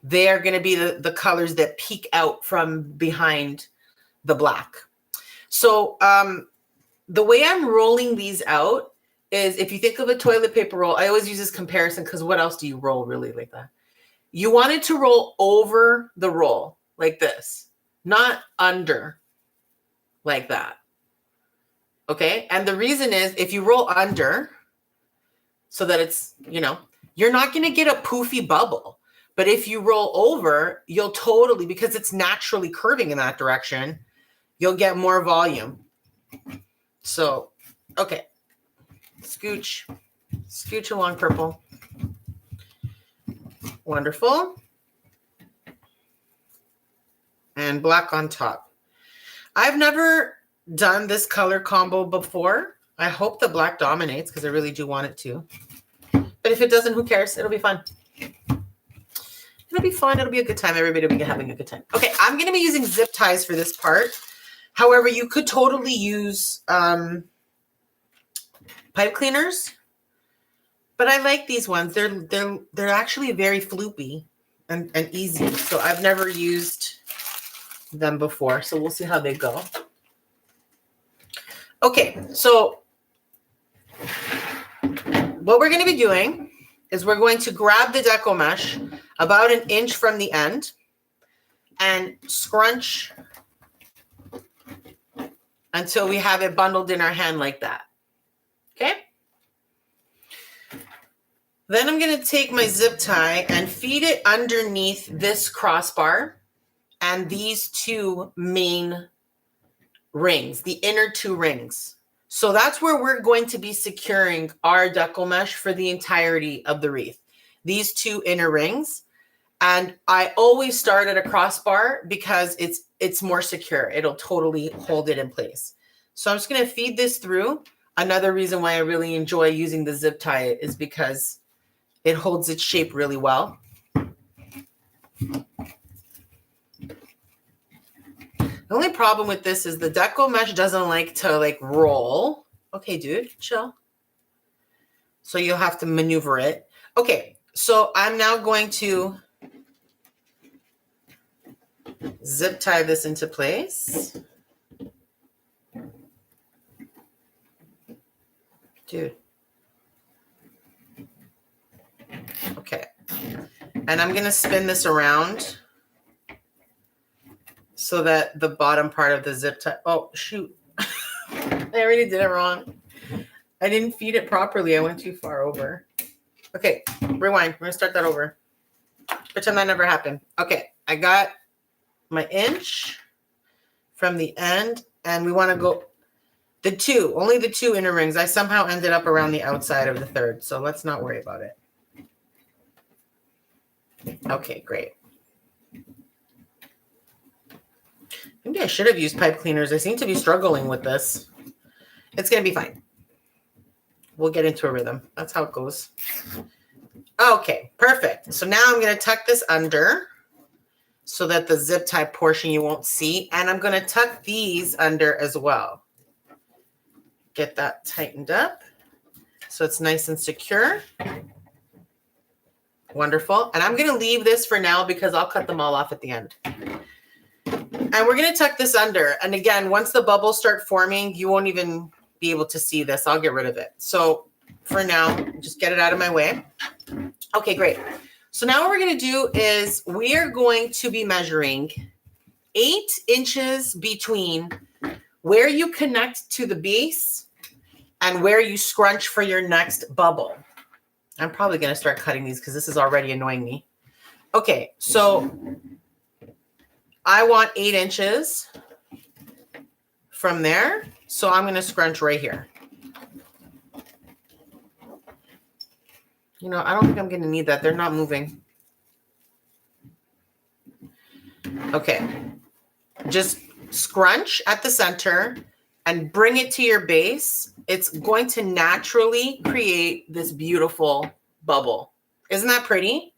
A: they are going to be the colors that peek out from behind the black. So the way I'm rolling these out is, if you think of a toilet paper roll, I always use this comparison because what else do you roll really like that? You want it to roll over the roll like this, not under like that. Okay. And the reason is, if you roll under so that it's, you know, you're not going to get a poofy bubble. But if you roll over, you'll totally, because it's naturally curving in that direction, you'll get more volume. So, okay. Scooch along, purple. Wonderful. And black on top. I've never done this color combo before. I hope the black dominates because I really do want it to. But if it doesn't, who cares? It'll be fun. It'll be fun. It'll be a good time. Everybody will be having a good time. Okay, I'm going to be using zip ties for this part. However, you could totally use pipe cleaners. But I like these ones. They're actually very floopy and easy. So I've never used them before. So we'll see how they go. Okay, so what we're going to be doing is we're going to grab the deco mesh about 1 inch from the end and scrunch until we have it bundled in our hand like that. Okay? Then I'm going to take my zip tie and feed it underneath this crossbar and these two main rings, the inner 2 rings. So that's where we're going to be securing our deco mesh for the entirety of the wreath. These 2 inner rings. And I always start at a crossbar because it's more secure. It'll totally hold it in place. So I'm just going to feed this through. Another reason why I really enjoy using the zip tie is because it holds its shape really well. The only problem with this is the deco mesh doesn't like to roll. Okay, dude, chill. So you'll have to maneuver it. Okay, so I'm now going to zip tie this into place. Dude. Okay. And I'm going to spin this around so that the bottom part of the zip tie, oh, shoot. I already did it wrong. I didn't feed it properly. I went too far over. Okay, rewind. We're going to start that over. Pretend that never happened. Okay, I got my inch from the end, and we want to go only the 2 inner rings. I somehow ended up around the outside of the 3rd, so let's not worry about it. Okay, great. Maybe I should have used pipe cleaners. I seem to be struggling with this. It's going to be fine. We'll get into a rhythm. That's how it goes. Okay, perfect. So now I'm going to tuck this under so that the zip tie portion you won't see. And I'm going to tuck these under as well. Get that tightened up so it's nice and secure. Wonderful. And I'm going to leave this for now because I'll cut them all off at the end. And we're going to tuck this under. And again, once the bubbles start forming, you won't even be able to see this. I'll get rid of it. So for now, just get it out of my way. Okay, great. So now what we're going to do is we are going to be measuring 8 inches between where you connect to the base and where you scrunch for your next bubble. I'm probably going to start cutting these because this is already annoying me. Okay, so I want 8 inches from there. So I'm going to scrunch right here. You know, I don't think I'm going to need that. They're not moving. Okay. Just scrunch at the center and bring it to your base. It's going to naturally create this beautiful bubble. Isn't that pretty?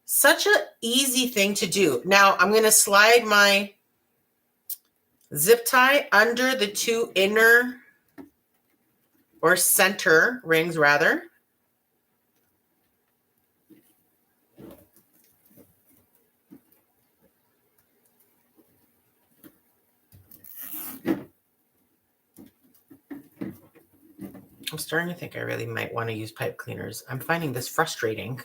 A: Such an easy thing to do. Now I'm going to slide my zip tie under the two inner or center rings rather. I'm starting to think I really might want to use pipe cleaners. I'm finding this frustrating.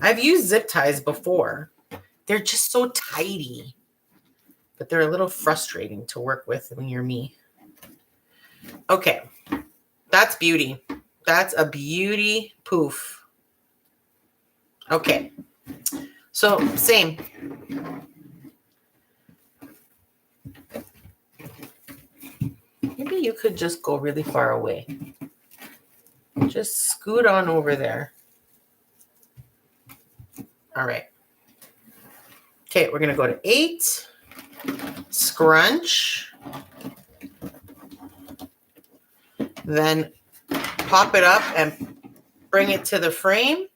A: I've used zip ties before. They're just so tidy, but they're a little frustrating to work with when you're me. Okay, that's beauty. That's a beauty poof. Okay, so same. Maybe you could just go really far away. Just scoot on over there. All right. Okay, we're going to go to 8. Scrunch. Then pop it up and bring it to the frame.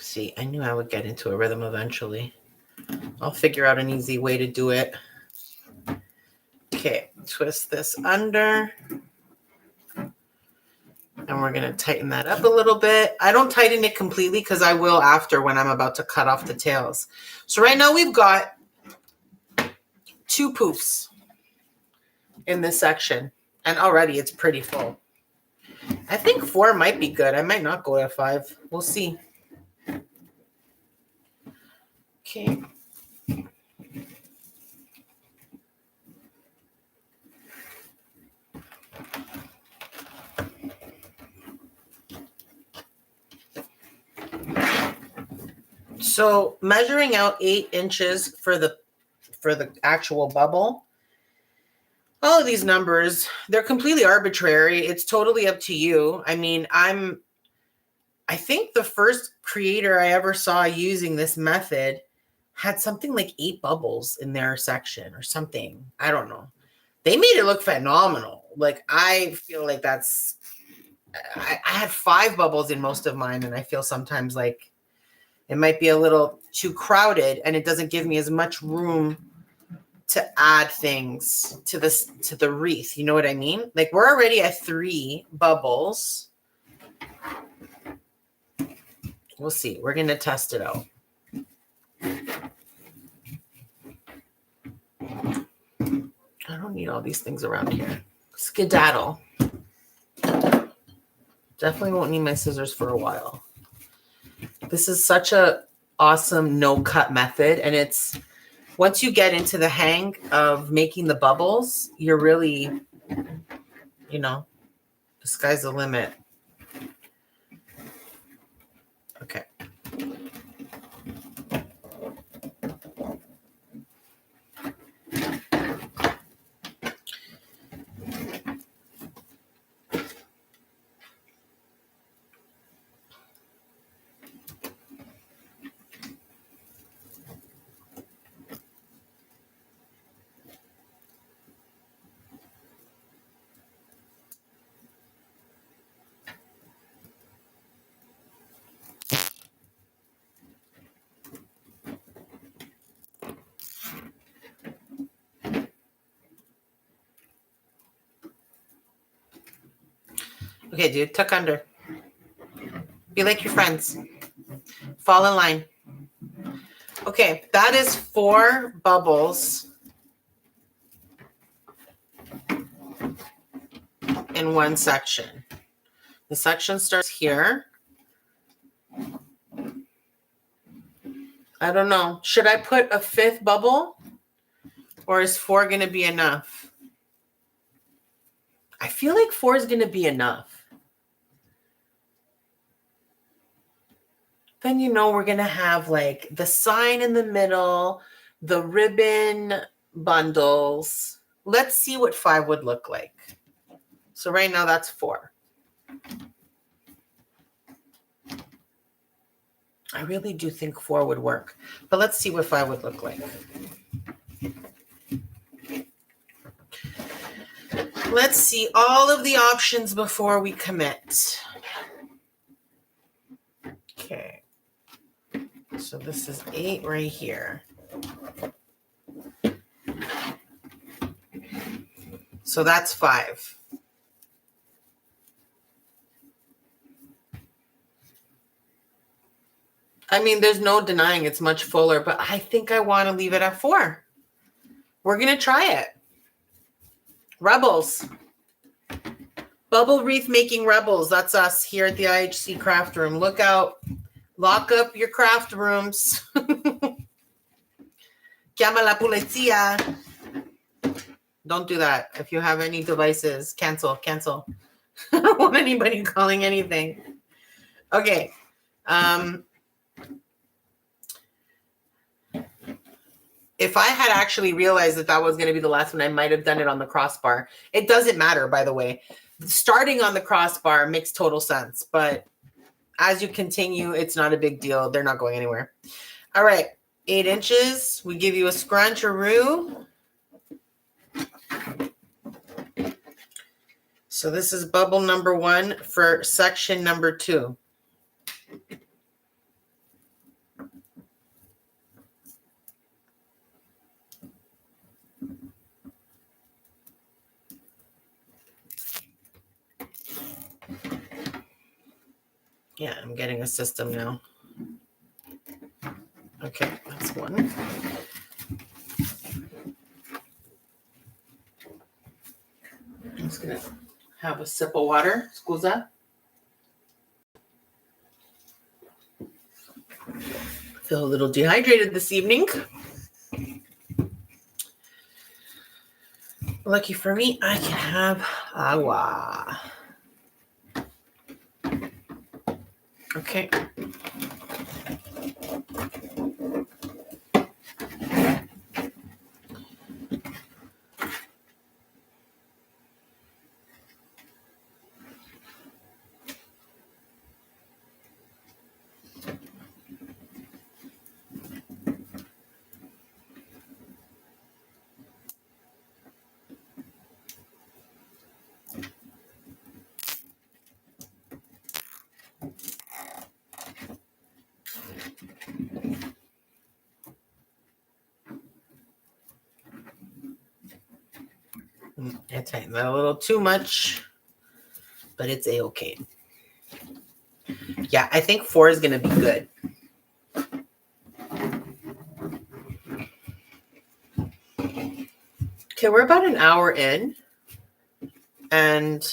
A: See, I knew I would get into a rhythm eventually. I'll figure out an easy way to do it. Okay, twist this under. And we're going to tighten that up a little bit. I don't tighten it completely because I will after when I'm about to cut off the tails. So right now we've got 2 poofs in this section. And already it's pretty full. I think 4 might be good. I might not go to 5. We'll see. Okay. So measuring out 8 inches for the actual bubble. All of these numbers, they're completely arbitrary. It's totally up to you. I mean, I think the first creator I ever saw using this method had something like 8 bubbles in their section or something. I don't know. They made it look phenomenal. Like, I feel like that's, I had 5 bubbles in most of mine, and I feel sometimes like it might be a little too crowded and it doesn't give me as much room to add things to this, to the wreath. You know what I mean? Like, we're already at 3 bubbles. We'll see. We're going to test it out. I don't need all these things around here. Skedaddle. Definitely won't need my scissors for a while. This is such a awesome no-cut method. And it's, once you get into the hang of making the bubbles, you're really, you know, the sky's the limit. Okay. Okay, dude, tuck under. Be like your friends. Fall in line. Okay, that is 4 bubbles in one section. The section starts here. I don't know. Should I put a 5th bubble? Or is 4 going to be enough? I feel like 4 is going to be enough. Then, you know, we're going to have like the sign in the middle, the ribbon bundles. Let's see what 5 would look like. So right now that's 4. I really do think 4 would work, but let's see what 5 would look like. Let's see all of the options before we commit. Okay. So this is 8 right here. So that's 5. I mean, there's no denying it's much fuller, but I think I want to leave it at 4. We're going to try it. Rebels. Bubble wreath making rebels. That's us here at the IHC Craft Room. Look out. Lock up your craft rooms. Llama la policía. Don't do that. If you have any devices, cancel. I don't want anybody calling anything. Okay. If I had actually realized that that was going to be the last one, I might have done it on the crossbar. It doesn't matter, by the way. Starting on the crossbar makes total sense, but as you continue, it's not a big deal. They're not going anywhere. All right, 8 inches. We give you a scruncheroo. So this is bubble number 1 for section number 2. Yeah, I'm getting a system now. Okay, that's 1. I'm just going to have a sip of water. Scusa. Feel a little dehydrated this evening. Lucky for me, I can have agua. Okay. I tightened that a little too much, but it's a-okay. Yeah, I think 4 is going to be good. Okay, we're about an hour in, and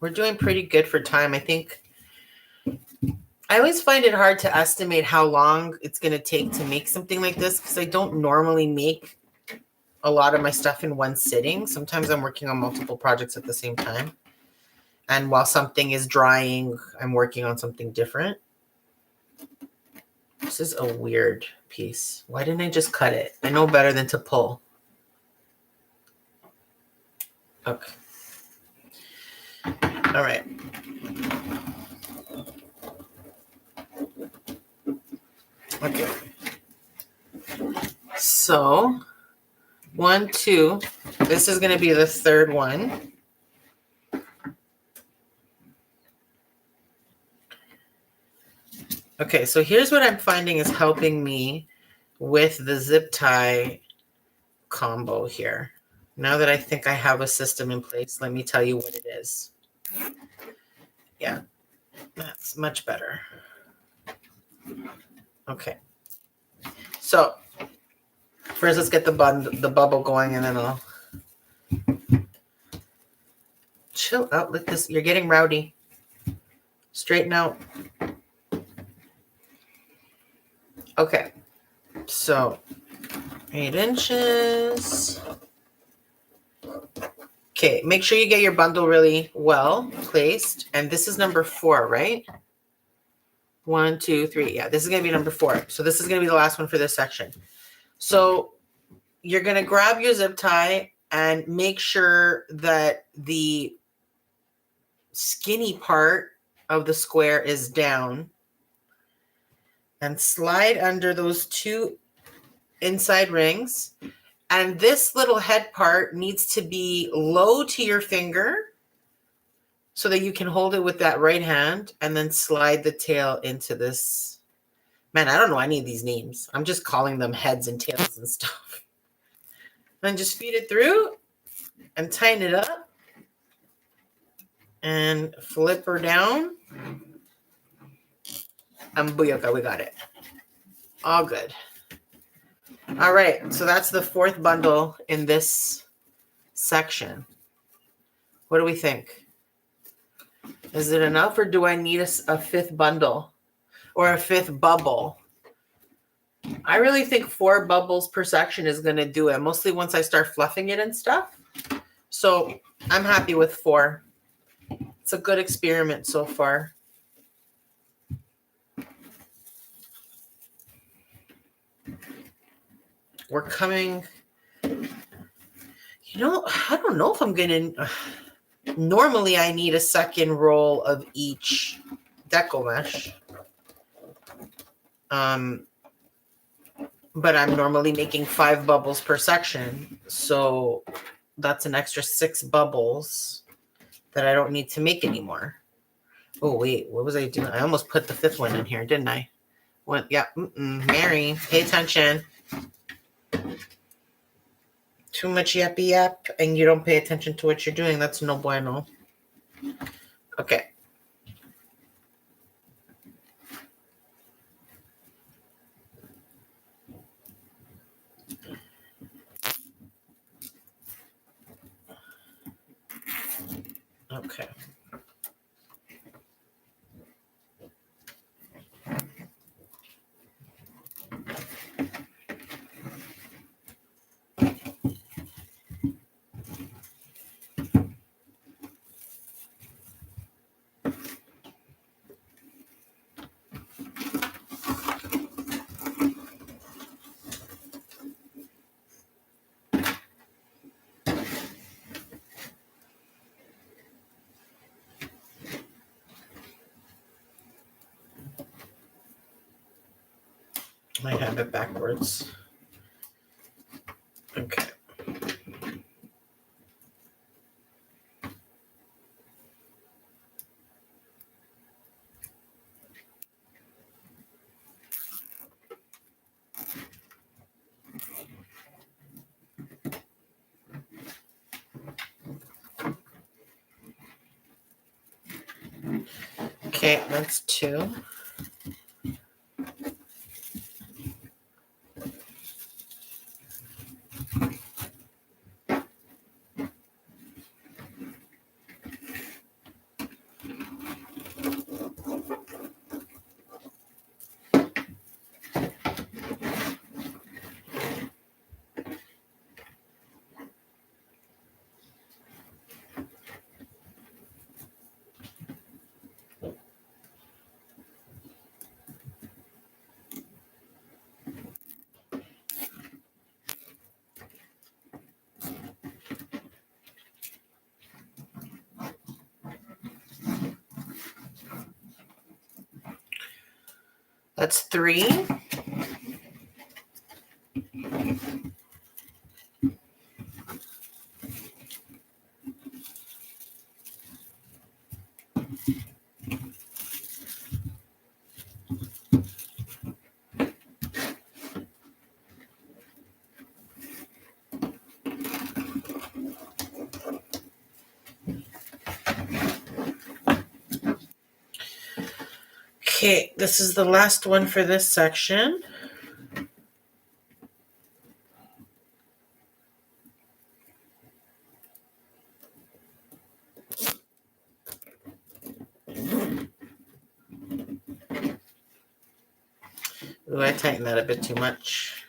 A: we're doing pretty good for time. I think I always find it hard to estimate how long it's going to take to make something like this because I don't normally make a lot of my stuff in one sitting. Sometimes I'm working on multiple projects at the same time. And while something is drying, I'm working on something different. This is a weird piece. Why didn't I just cut it? I know better than to pull. Okay. All right. Okay. So 1, 2. This is going to be the 3rd one. Okay, so here's what I'm finding is helping me with the zip tie combo here. Now that I think I have a system in place, let me tell you what it is. Yeah, that's much better. Okay. So first, let's get the bubble going, and then I'll chill out. Look this. You're getting rowdy. Straighten out. Okay. So 8 inches. Okay. Make sure you get your bundle really well placed. And this is number 4, right? 1, 2, 3. Yeah, this is going to be number 4. So this is going to be the last one for this section. So you're going to grab your zip tie and make sure that the skinny part of the square is down, and slide under those two inside rings. And this little head part needs to be low to your finger so that you can hold it with that right hand and then slide the tail into this. Man, I don't know any of these names. I'm just calling them heads and tails and stuff. And just feed it through and tighten it up and flip her down. And booyaka, we got it. All good. All right, so that's the fourth bundle in this section. What do we think? Is it enough, or do I need a fifth bundle or a fifth bubble? I really think 4 bubbles per section is going to do it, mostly once I start fluffing it and stuff. So I'm happy with 4. It's a good experiment so far. We're coming, you know, I don't know if I'm going to, normally I need a second roll of each deco mesh. But I'm normally making 5 bubbles per section. So that's an extra 6 bubbles that I don't need to make anymore. Oh, wait, what was I doing? I almost put the 5th one in here, didn't I? Yeah, Mary, pay attention. Too much yappy yap, and you don't pay attention to what you're doing. That's no bueno. Okay. Okay. I have it backwards. Okay. Okay, that's 2. That's 3. Okay, this is the last one for this section. Ooh, I tightened that a bit too much.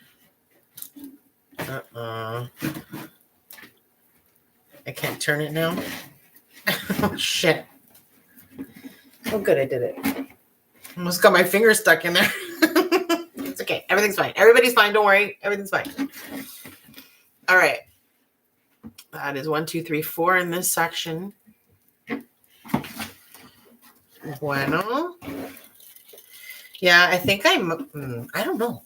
A: I can't turn it now. Oh, shit. Oh, good, I did it. Almost got my finger stuck in there. It's okay. Everything's fine. Everybody's fine. Don't worry. Everything's fine. All right. That is 1, 2, 3, 4 in this section. Bueno. Yeah, I think I don't know.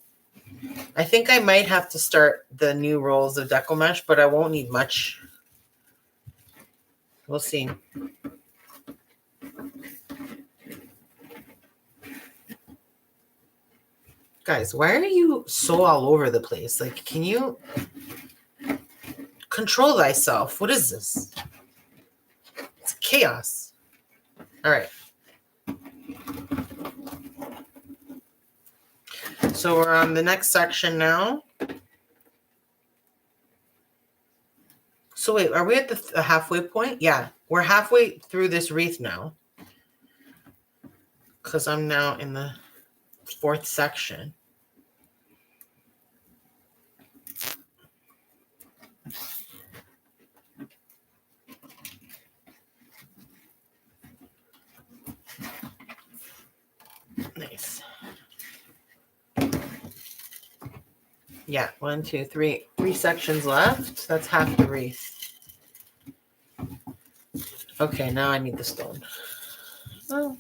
A: I think I might have to start the new rolls of Deco Mesh, but I won't need much. We'll see. Guys, why are you so all over the place? Like, can you control thyself? What is this? It's chaos. All right. So we're on the next section now. So wait, are we at the halfway point? Yeah, we're halfway through this wreath now. Because I'm now in the 4th section. Nice. Yeah, 1, 2, 3. 3 sections left. That's half the wreath. Okay, now I need the stone. Oh.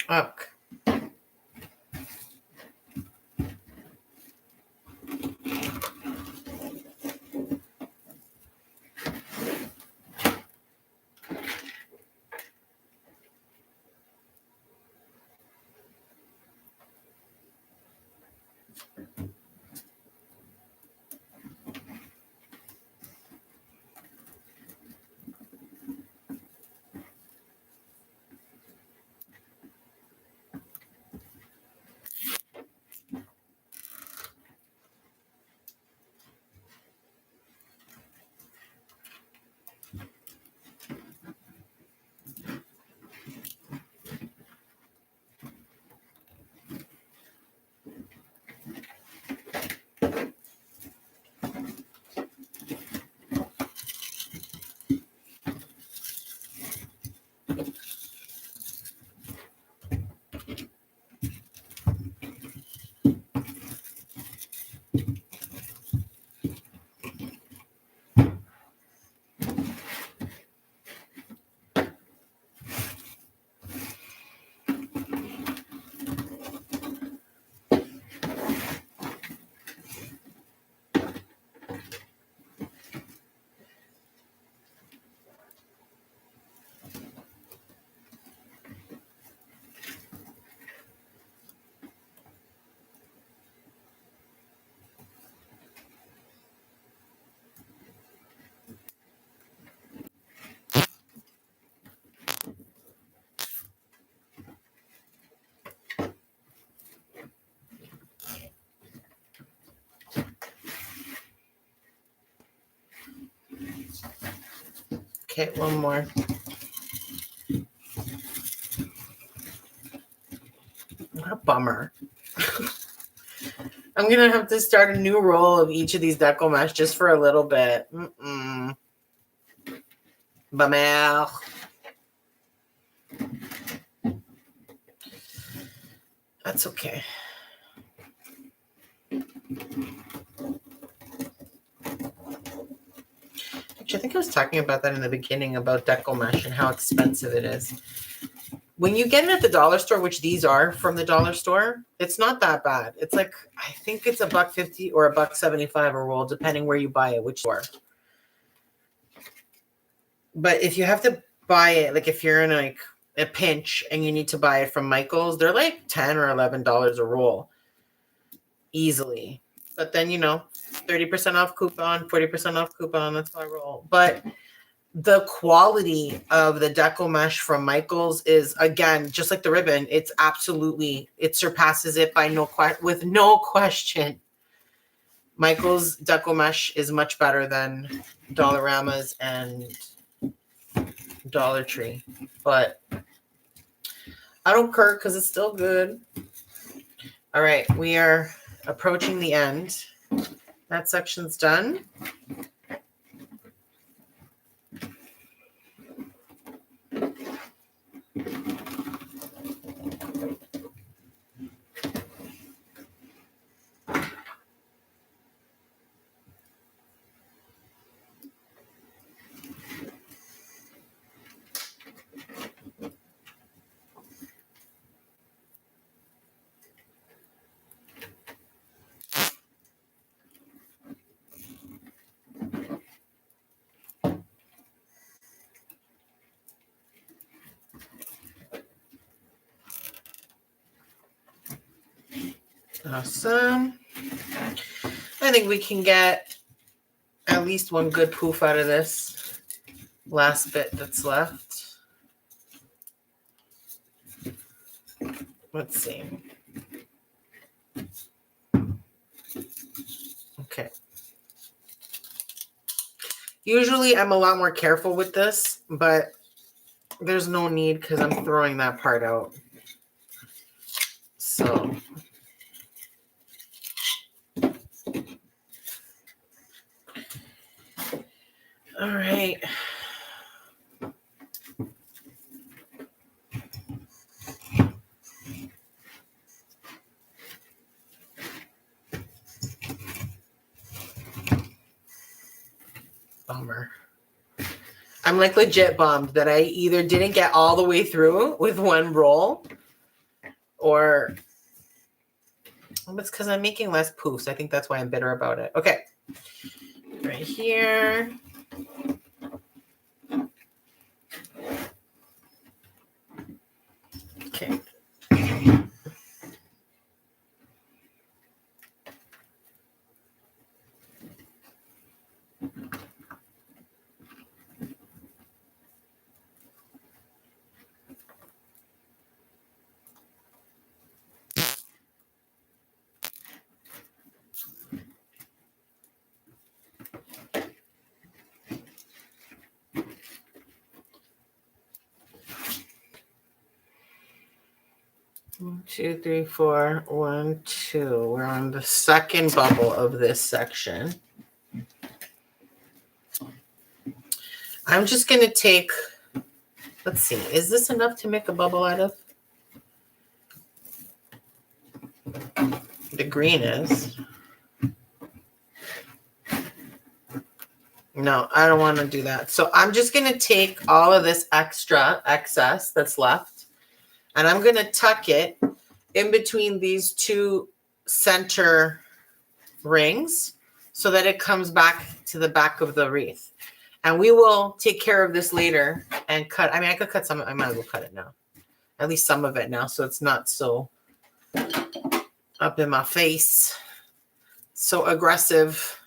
A: Okay. Okay, one more. What a bummer. I'm going to have to start a new roll of each of these Deco Mesh just for a little bit. Bummer. That's okay. Actually, I think I was talking about that in the beginning about Deco Mesh and how expensive it is. When you get it at the dollar store, which these are from the dollar store, it's not that bad. It's like, I think it's $1.50 or $1.75 a roll, depending where you buy it, which store. But if you have to buy it, like if you're in like a pinch and you need to buy it from Michael's, they're like $10 or $11 a roll. Easily. But then, 30% off coupon, 40% off coupon, that's my roll. But the quality of the Deco Mesh from Michael's is, again, just like the ribbon, it surpasses it with no question. Michael's Deco Mesh is much better than Dollarama's and Dollar Tree. But I don't care because it's still good. All right, we are approaching the end. That section's done. Awesome. I think we can get at least one good poof out of this last bit that's left. Let's see. Okay. Usually I'm a lot more careful with this, but there's no need because I'm throwing that part out. So all right. Bummer. I'm like legit bummed that I either didn't get all the way through with one roll, or it's because I'm making less poofs. I think that's why I'm bitter about it. Okay. Right here. Okay. One, two, three, four. 1, 2. We're on the second bubble of this section. I'm just going to take, let's see, is this enough to make a bubble out of? The green is. No, I don't want to do that. So I'm just going to take all of this excess that's left, and I'm going to tuck it in between these two center rings so that it comes back to the back of the wreath. And we will take care of this later and cut. I mean, I could cut some. I might as well cut it now. At least some of it now, so it's not so up in my face, so aggressive.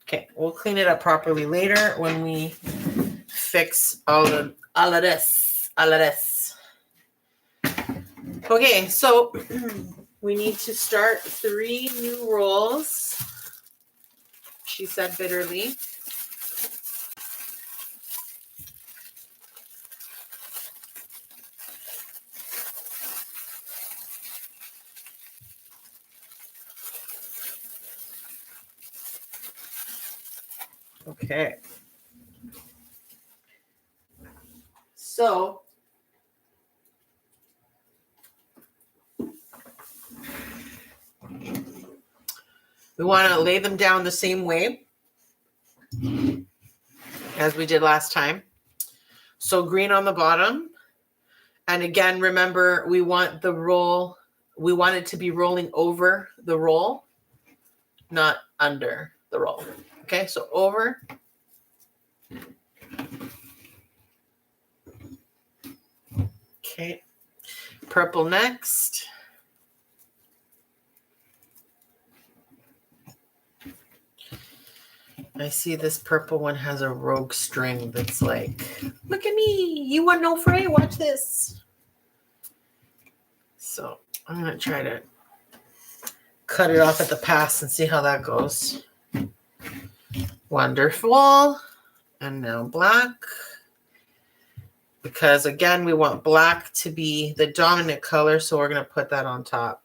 A: Okay, we'll clean it up properly later when we fix all of this. Okay, so we need to start 3 new rolls, she said bitterly. Okay. So we want to lay them down the same way as we did last time. So green on the bottom. And again, remember, we want the roll, we want it to be rolling over the roll, not under the roll. Okay, so over. Okay, purple next. I see this purple one has a rogue string that's like, look at me, you want no fray, watch this. So I'm going to try to cut it off at the pass and see how that goes. Wonderful. And now black. Because again, we want black to be the dominant color, so we're going to put that on top.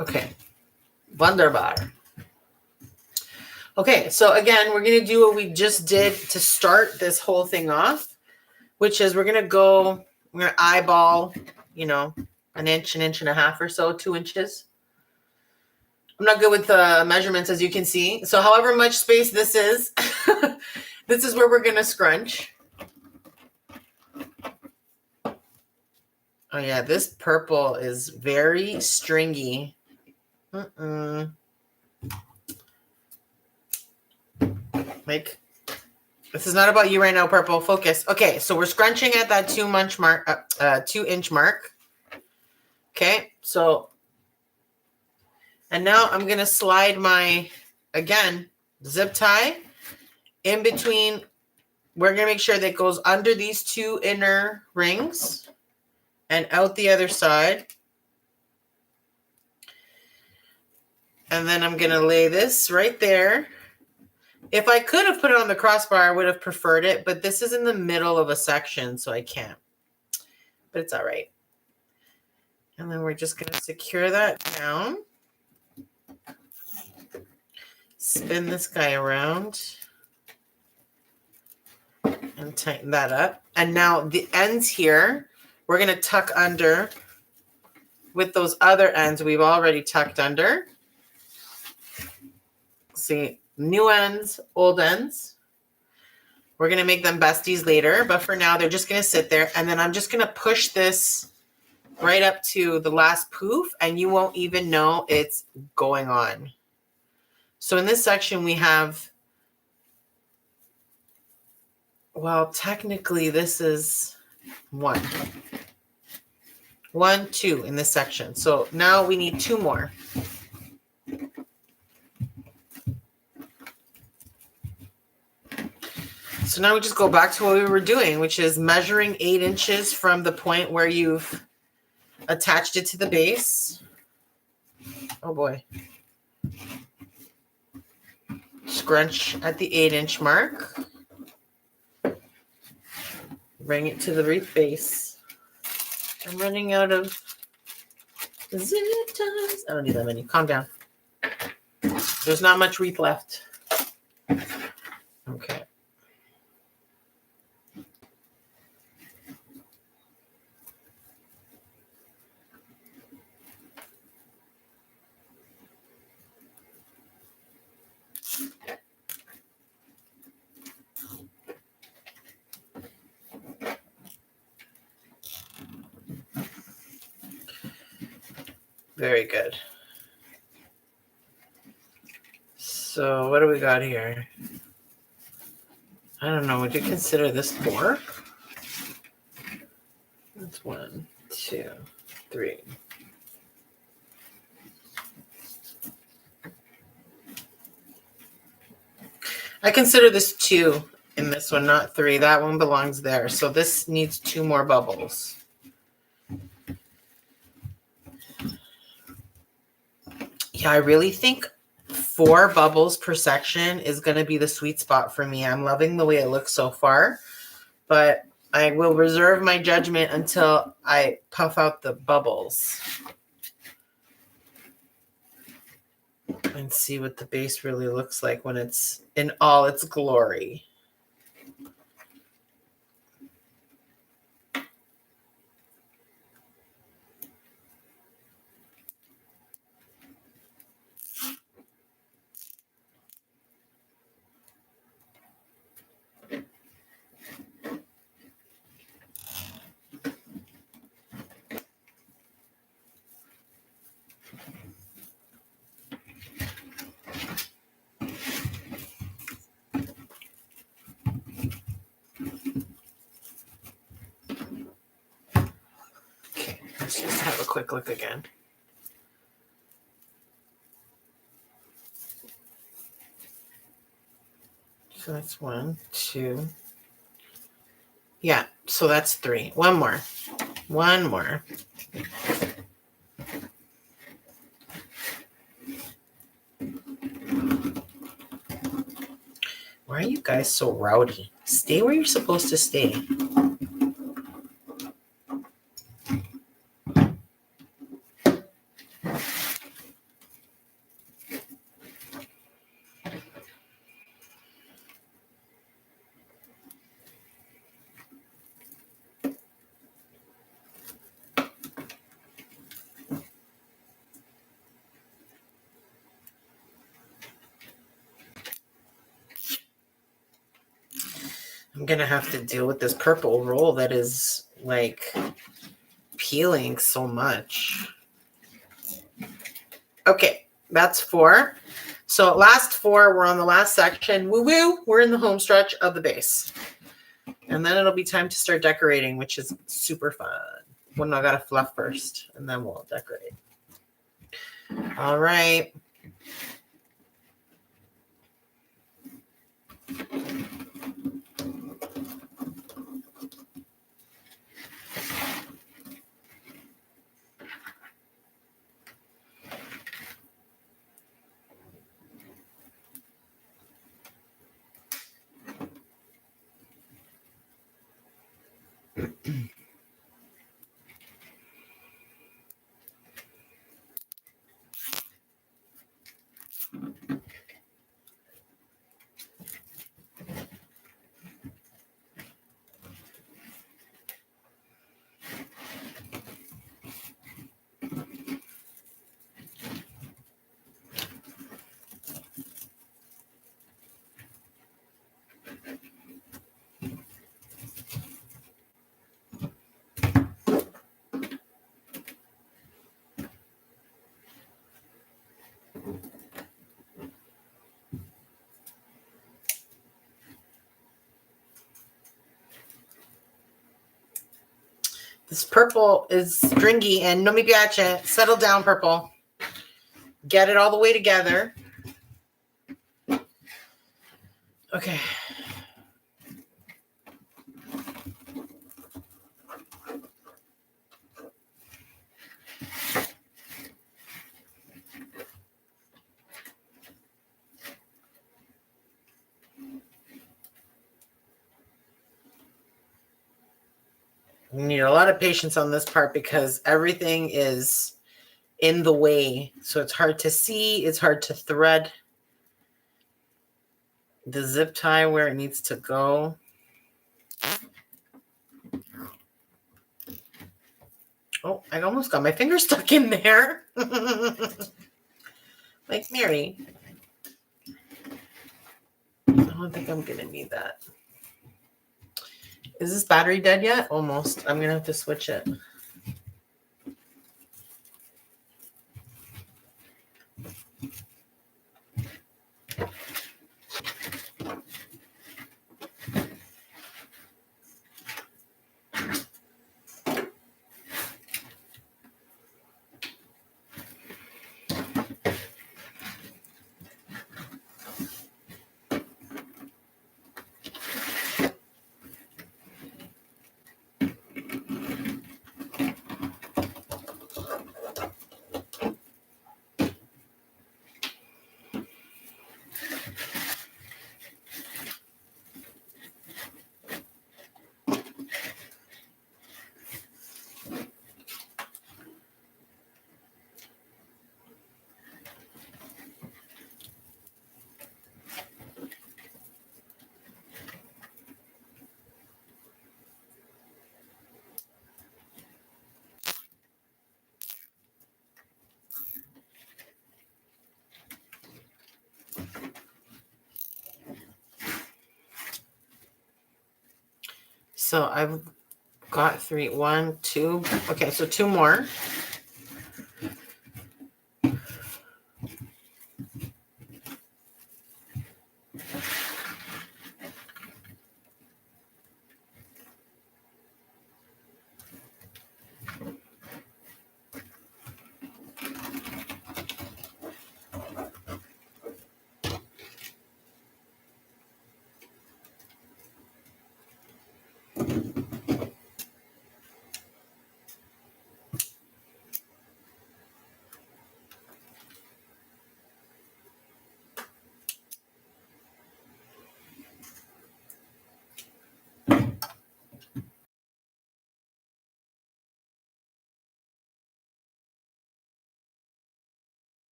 A: Okay, wunderbar. Okay, so again, we're going to do what we just did to start this whole thing off, which is we're going to eyeball, an inch and a half or so, 2 inches. I'm not good with measurements, as you can see. So however much space this is, this is where we're going to scrunch. Oh yeah, this purple is very stringy. Like, this is not about you right now, purple. Focus. Okay, so we're scrunching at that 2-inch mark. 2-inch mark. Okay, so, and now I'm gonna slide my, again, zip tie in between. We're gonna make sure that it goes under these 2 inner rings and out the other side. And then I'm gonna lay this right there. If I could have put it on the crossbar, I would have preferred it, but this is in the middle of a section, so I can't. But it's all right. And then we're just going to secure that down. Spin this guy around. And tighten that up. And now the ends here, we're going to tuck under with those other ends we've already tucked under. See, new ends, old ends. We're going to make them besties later, but for now, they're just going to sit there. And then I'm just going to push this right up to the last poof, and you won't even know it's going on. So in this section, we have, well, technically, this is 1, 2 in this section. So now we need 2 more. So now we just go back to what we were doing, which is measuring 8 inches from the point where you've attached it to the base. Oh boy. Scrunch at the 8-inch mark. Bring it to the wreath base. I'm running out of zip ties. I don't need that many. Calm down. There's not much wreath left. Okay. Very good. So what do we got here? I don't know. Would you consider this 4? That's 1, 2, 3. I consider this 2 in this one, not 3. That one belongs there. So this needs 2 more bubbles. Yeah, I really think 4 bubbles per section is going to be the sweet spot for me. I'm loving the way it looks so far, but I will reserve my judgment until I puff out the bubbles and see what the base really looks like when it's in all its glory. Let's just have a quick look again. So that's 1, 2. Yeah, so that's 3. 1 more. 1 more. Why are you guys so rowdy? Stay where you're supposed to stay. I'm gonna have to deal with this purple roll that is like peeling so much. Okay, that's 4. So last four, we're on the last section. Woo woo, we're in the home stretch of the base. And then it'll be time to start decorating, which is super fun. When I gotta fluff first, and then we'll decorate. All right. This purple is stringy and no mi piace. Settle down, purple. Get it all the way together. Okay. We need a lot of patience on this part because everything is in the way. So it's hard to see. It's hard to thread the zip tie where it needs to go. Oh, I almost got my finger stuck in there. Like Mary. I don't think I'm going to need that. Is this battery dead yet? Almost. I'm going to have to switch it. So I've got three. One, two. Okay, so two more.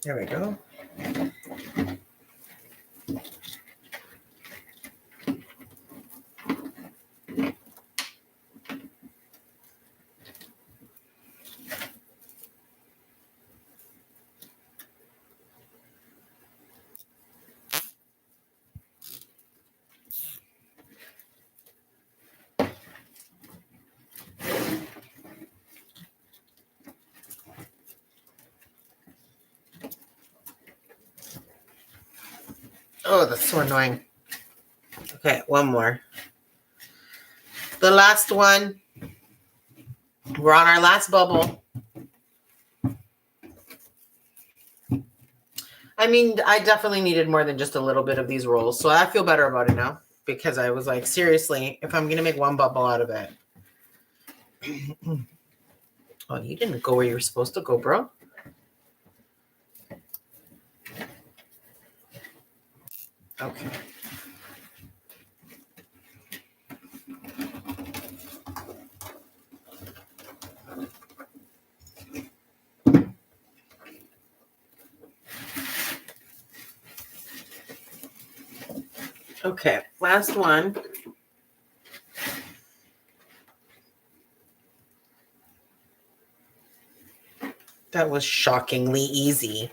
A: There we go. Oh, that's so annoying. Okay, one more. The last one. We're on our last bubble. I mean, I definitely needed more than just a little bit of these rolls, so I feel better about it now because I was like, seriously, if I'm going to make one bubble out of it. Oh, you didn't go where you were supposed to go, bro. Okay. Okay, last one. That was shockingly easy.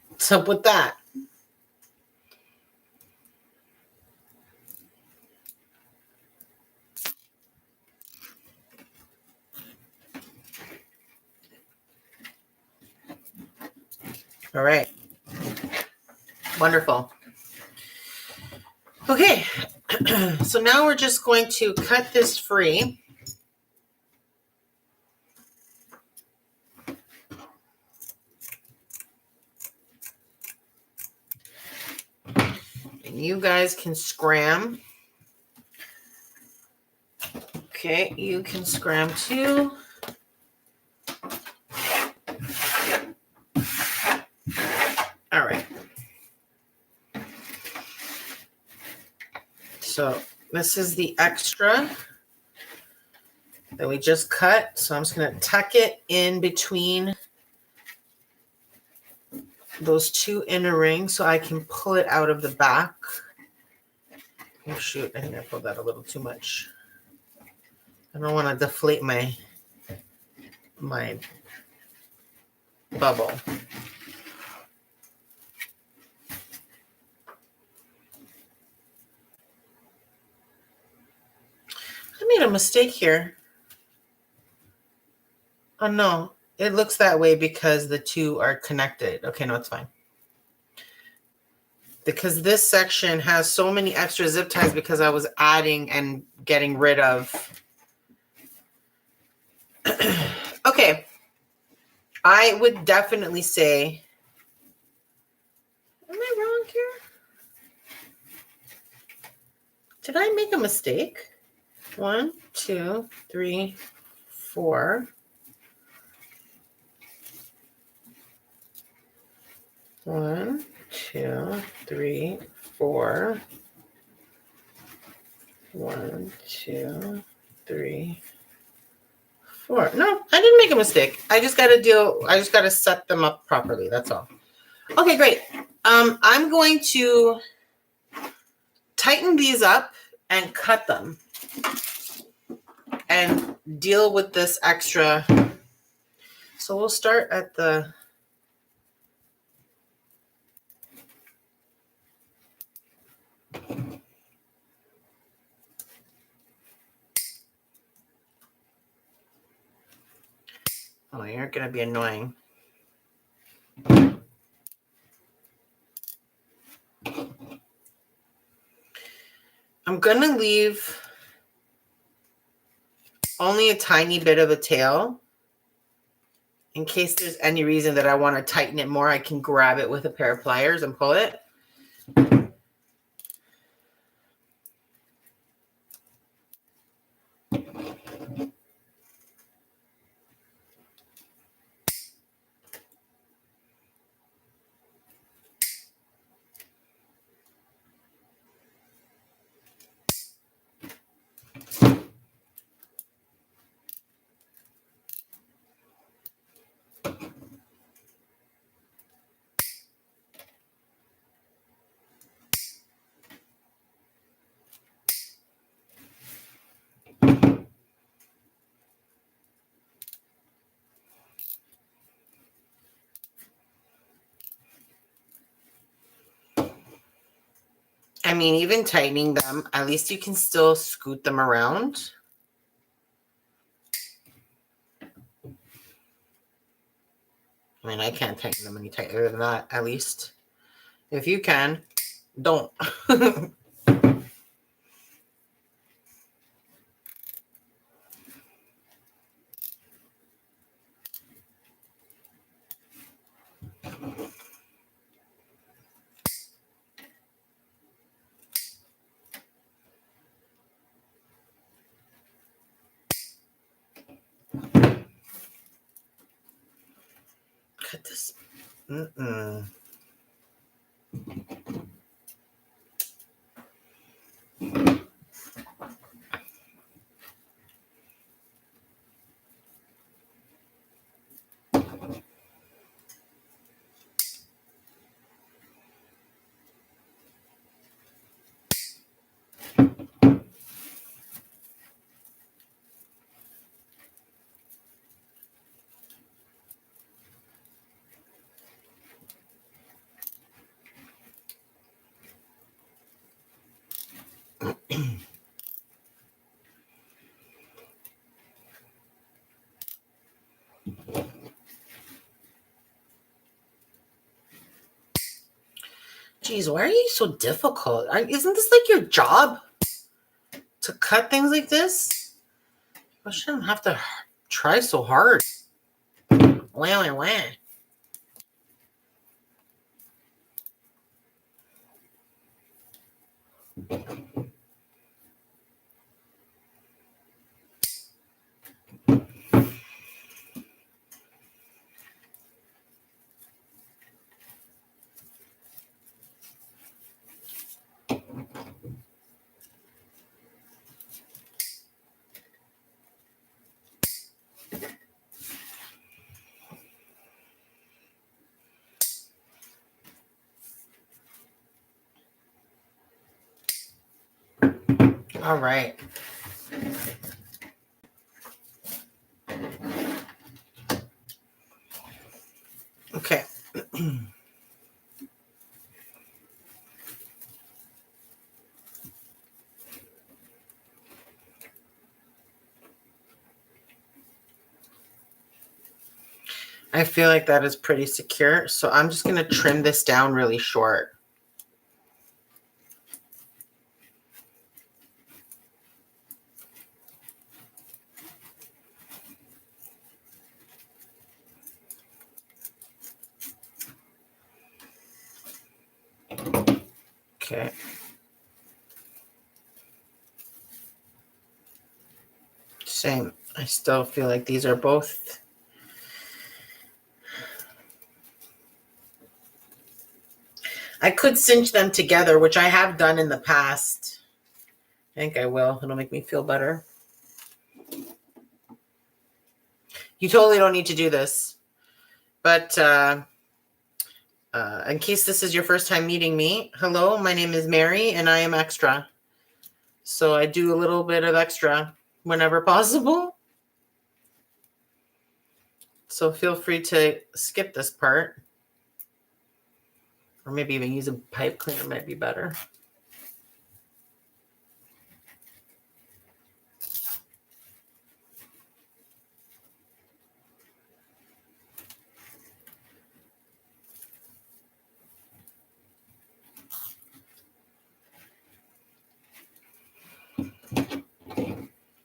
A: What's up with that? All right. Wonderful. Okay, so now we're just going to cut this free. And you guys can scram. Okay, you can scram too. All right. So this is the extra that we just cut. So I'm just going to tuck it in between those two inner rings so I can pull it out of the back. Oh shoot, I think I pulled that a little too much. I don't want to deflate my bubble. I made a mistake here. Oh no, it looks that way because the two are connected. Okay, no, it's fine. Because this section has so many extra zip ties because I was adding and getting rid of. Okay. I would definitely say, am I wrong here? Did I make a mistake? 1, 2, 3, 4. 1, 2, 3, 4. 1, 2, 3, 4. No, I didn't make a mistake. I just got to set them up properly. That's all. Okay, great. I'm going to tighten these up and cut them and deal with this extra. So we'll start at the Oh, you're going to be annoying. I'm going to leave only a tiny bit of a tail. In case there's any reason that I want to tighten it more, I can grab it with a pair of pliers and pull it. I mean, even tightening them, at least you can still scoot them around. I mean, I can't tighten them any tighter than that, at least. If you can, don't. Cut this. Geez, why are you so difficult? Isn't this like your job to cut things like this? I shouldn't have to try so hard. Wah. All right. Okay. I feel like that is pretty secure, so I'm just going to trim this down really short. Okay. Same. I still feel like these are both. I could cinch them together, which I have done in the past. I think I will. It'll make me feel better. You totally don't need to do this. But in case this is your first time meeting me, hello, my name is Mary, and I am extra. So I do a little bit of extra whenever possible. So feel free to skip this part. Or maybe even use a pipe cleaner might be better.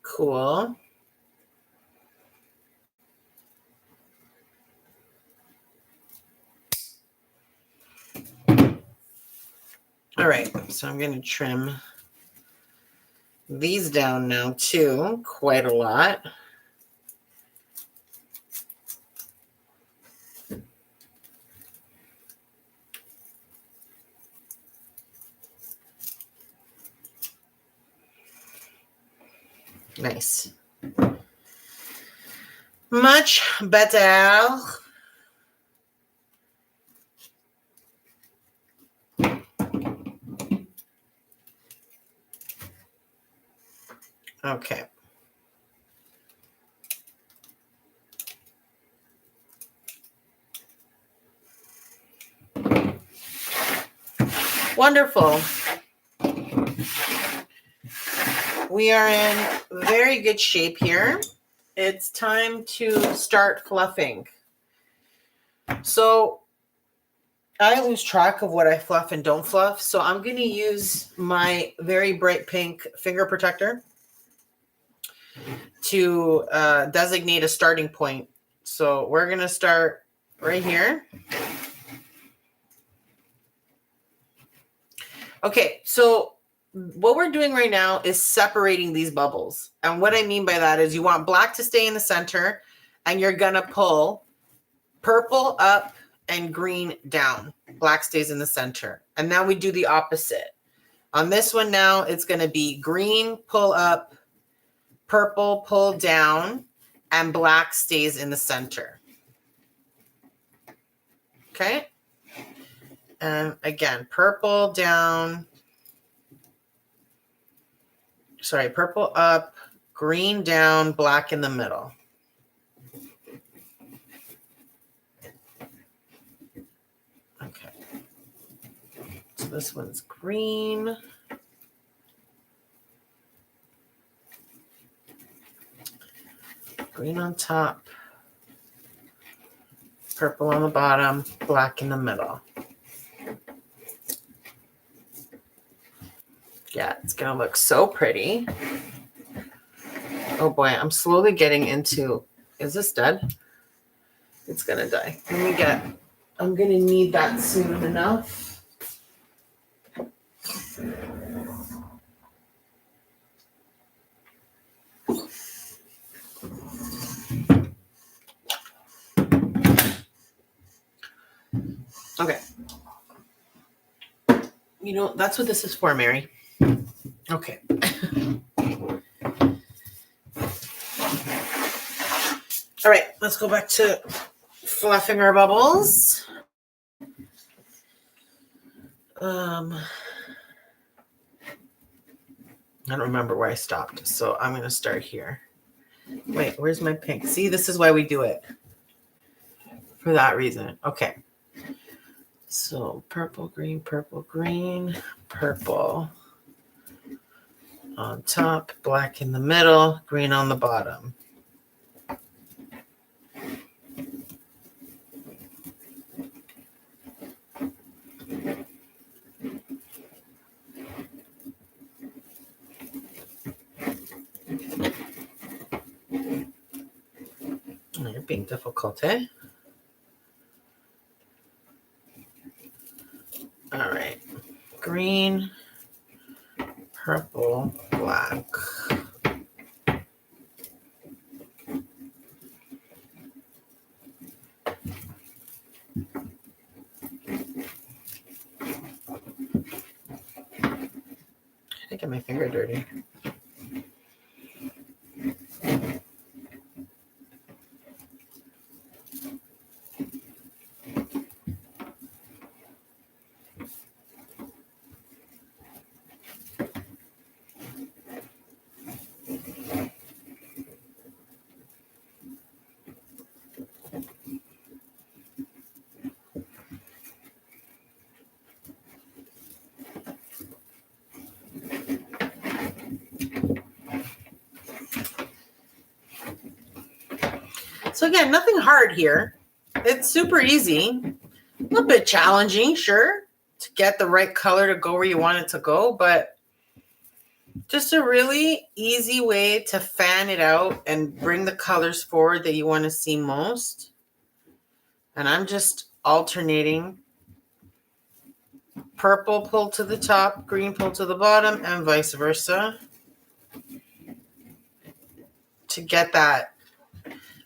A: Cool. All right, so I'm going to trim these down now too, quite a lot. Nice. Much better. Okay. Wonderful. We are in very good shape here. It's time to start fluffing. So I lose track of what I fluff and don't fluff. So I'm going to use my very bright pink finger protector to designate a starting point. So we're going to start right here. Okay, so what we're doing right now is separating these bubbles. And what I mean by that is you want black to stay in the center, and you're going to pull purple up and green down. Black stays in the center. And now we do the opposite. On this one now, it's going to be green, pull up, purple, pull down, and black stays in the center. Okay? And again, purple down. Sorry, purple up, green down, black in the middle. Okay. So this one's green. Green on top, purple on the bottom, black in the middle. Yeah, it's going to look so pretty. Oh boy, I'm slowly getting into, is this dead? It's going to die. I'm going to need that soon enough. Okay. You know, that's what this is for, Mary. Okay. All right, let's go back to fluffing our bubbles. I don't remember where I stopped, so I'm going to start here. Wait, where's my pink? See, this is why we do it. For that reason. Okay. So purple, green, purple on top, black in the middle, green on the bottom. You're being difficult, eh? All right. Green, purple, black. I get my finger dirty. So again, nothing hard here. It's super easy. A little bit challenging, sure, to get the right color to go where you want it to go, but just a really easy way to fan it out and bring the colors forward that you want to see most. And I'm just alternating purple pull to the top, green pull to the bottom, and vice versa to get that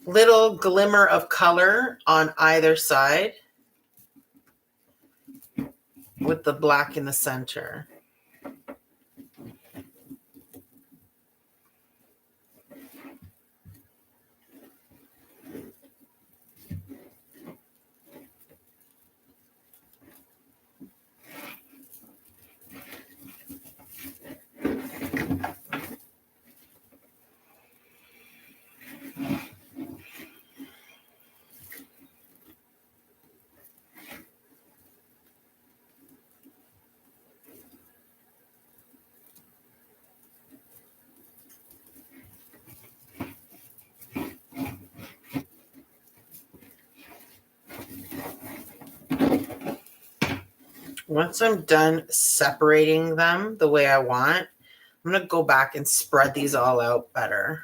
A: little glimmer of color on either side with the black in the center. Once I'm done separating them the way I want, I'm going to go back and spread these all out better.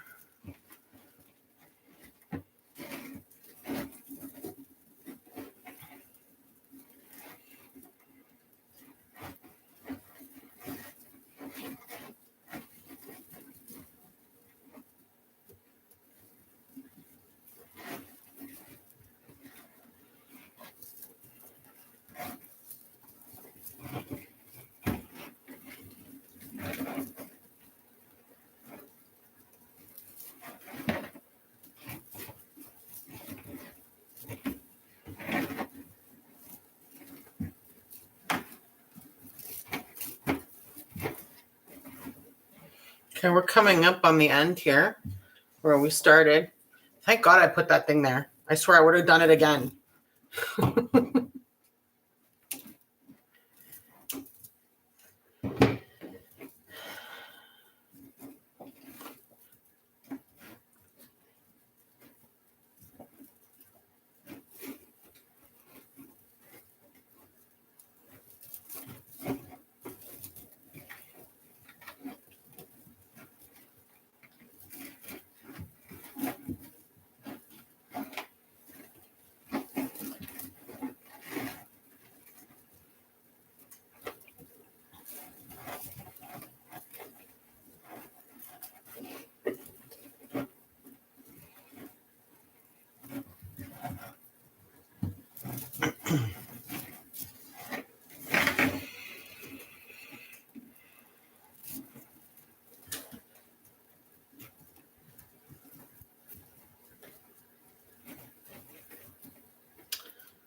A: Okay, we're coming up on the end here where we started. Thank God I put that thing there. I swear I would have done it again.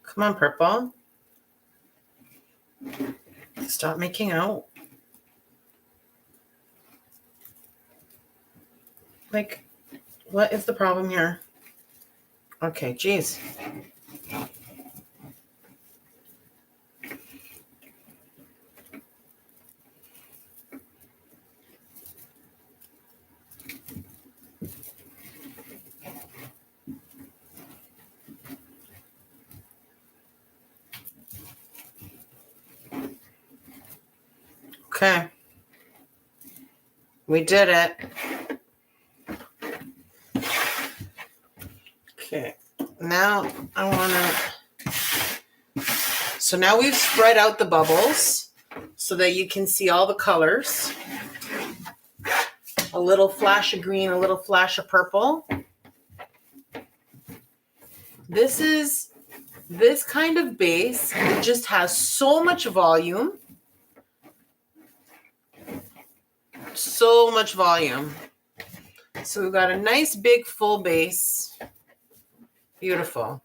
A: Come on, purple. Stop making out. Like, what is the problem here? Okay, geez. Okay. We did it. Okay. Now I want to... So now we've spread out the bubbles so that you can see all the colors. A little flash of green, a little flash of purple. This kind of base, it just has so much volume. So much volume. So we've got a nice big full base. Beautiful.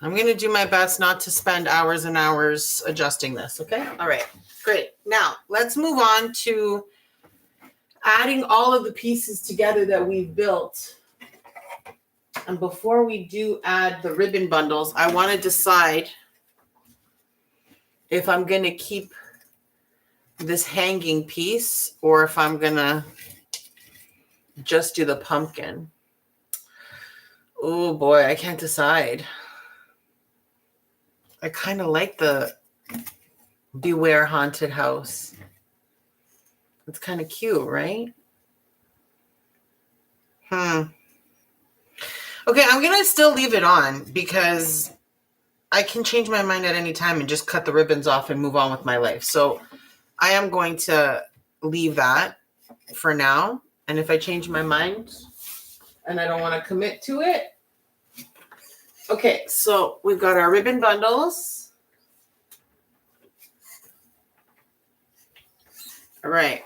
A: I'm going to do my best not to spend hours and hours adjusting this, okay? All right, great. Now, let's move on to adding all of the pieces together that we've built. And before we do add the ribbon bundles, I want to decide if I'm going to keep this hanging piece or if I'm going to just do the pumpkin. Oh boy, I can't decide. I kind of like the Beware Haunted House. It's kind of cute, right? Okay, I'm going to still leave it on because I can change my mind at any time and just cut the ribbons off and move on with my life. So I am going to leave that for now. And if I change my mind and I don't want to commit to it. Okay, so we've got our ribbon bundles. All right.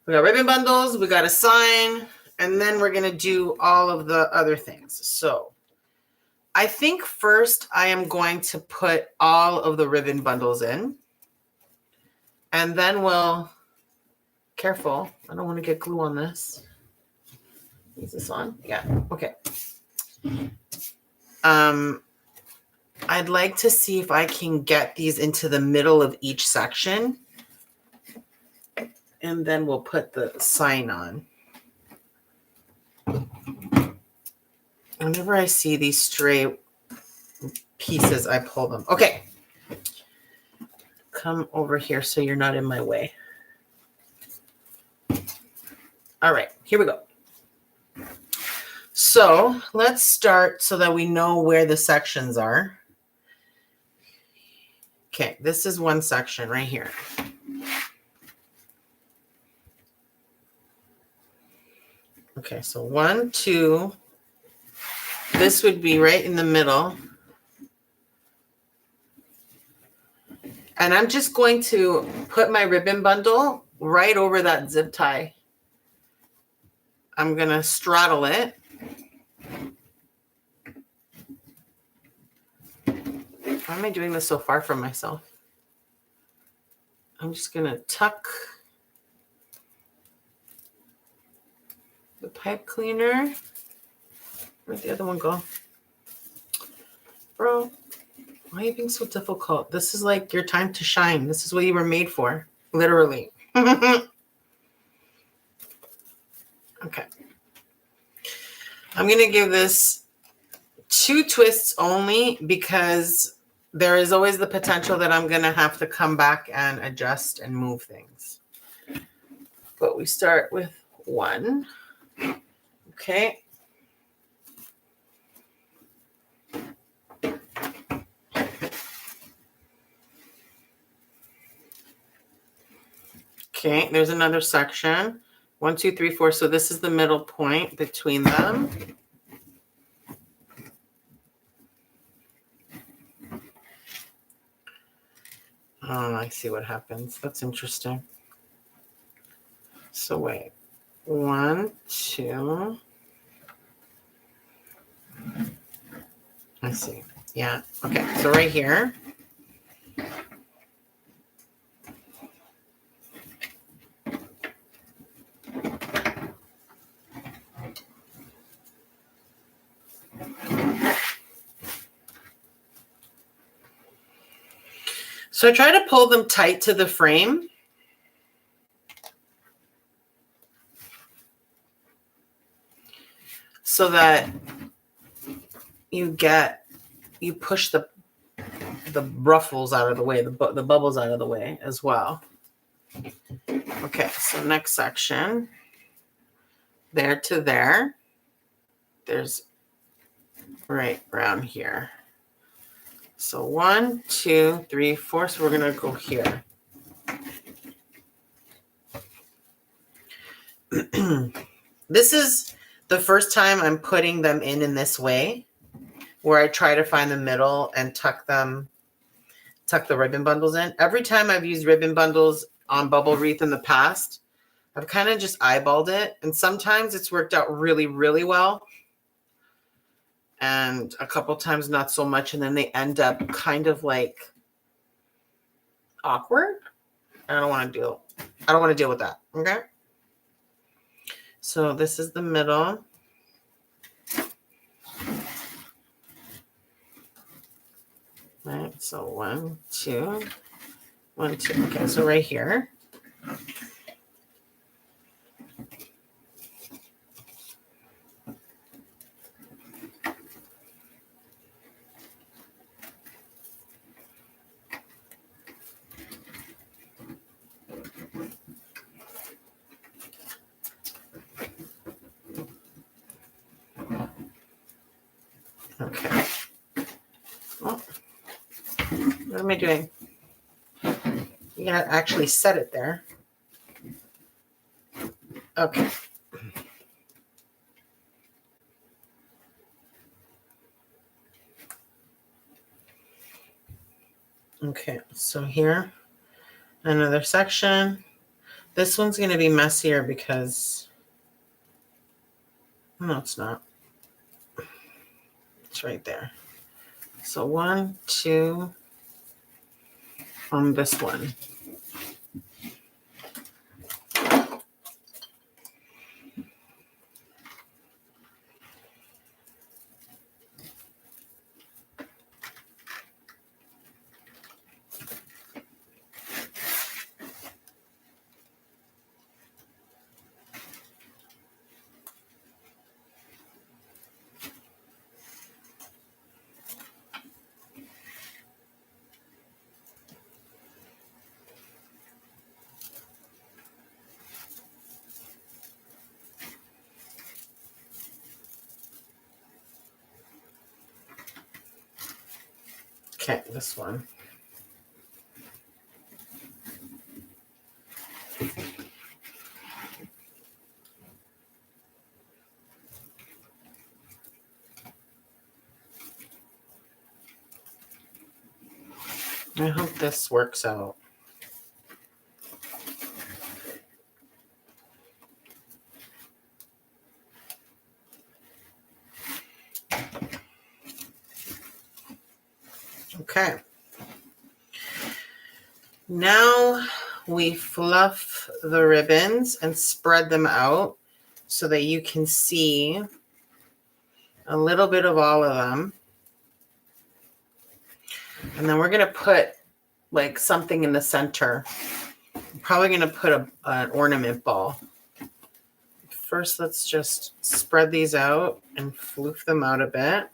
A: We got ribbon bundles, we got a sign, and then we're going to do all of the other things. So I think first I am going to put all of the ribbon bundles in. And then we'll, careful, I don't want to get glue on this. Is this on? Yeah, okay. I'd like to see if I can get these into the middle of each section. And then we'll put the sign on. Whenever I see these stray pieces, I pull them. Okay. Come over here so you're not in my way. All right, here we go. So let's start so that we know where the sections are. Okay, this is one section right here. Okay, so 1, 2. This would be right in the middle. And I'm just going to put my ribbon bundle right over that zip tie. I'm going to straddle it. Why am I doing this so far from myself? I'm just going to tuck the pipe cleaner. Where'd the other one go? Bro, why are you being so difficult? This is like your time to shine. This is what you were made for, literally. Okay. I'm going to give this 2 twists only because there is always the potential that I'm going to have to come back and adjust and move things. But we start with 1. Okay. Okay, there's another section. 1, 2, 3, 4. So this is the middle point between them. Oh, I see what happens. That's interesting. So wait. 1, 2. I see. Yeah. Okay. So right here. So I try to pull them tight to the frame. So that you push the ruffles out of the way, the bubbles out of the way as well. Okay, so next section. There to there. There's right around here. So 1, 2, 3, 4. So we're going to go here. This is the first time I'm putting them in this way, where I try to find the middle and tuck the ribbon bundles in. Every time I've used ribbon bundles on bubble wreath in the past, I've kind of just eyeballed it. And sometimes it's worked out really, really well. And a couple times not so much. And then they end up kind of like awkward. I don't want to deal with that. Okay. So this is the middle. Right. So 1, 2, 1, 2. Okay. So right here. Okay. Oh, what am I doing? You gotta actually set it there. Okay. Okay, so here, another section. This one's going to be messier because, no, it's not. It's right there. So 1, 2 on this one. Okay, this one. I hope this works out. Okay. Now we fluff the ribbons and spread them out so that you can see a little bit of all of them. And then we're going to put like something in the center. I'm probably going to put an ornament ball. First, let's just spread these out and floof them out a bit.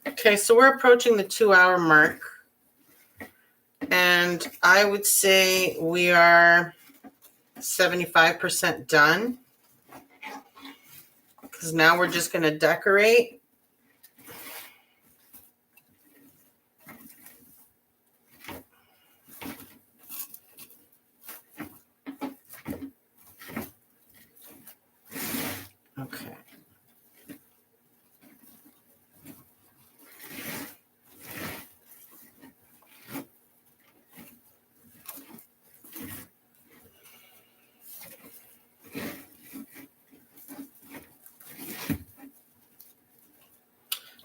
A: Okay, so we're approaching the 2-hour mark. And I would say we are 75% done. Because now we're just going to decorate. Okay.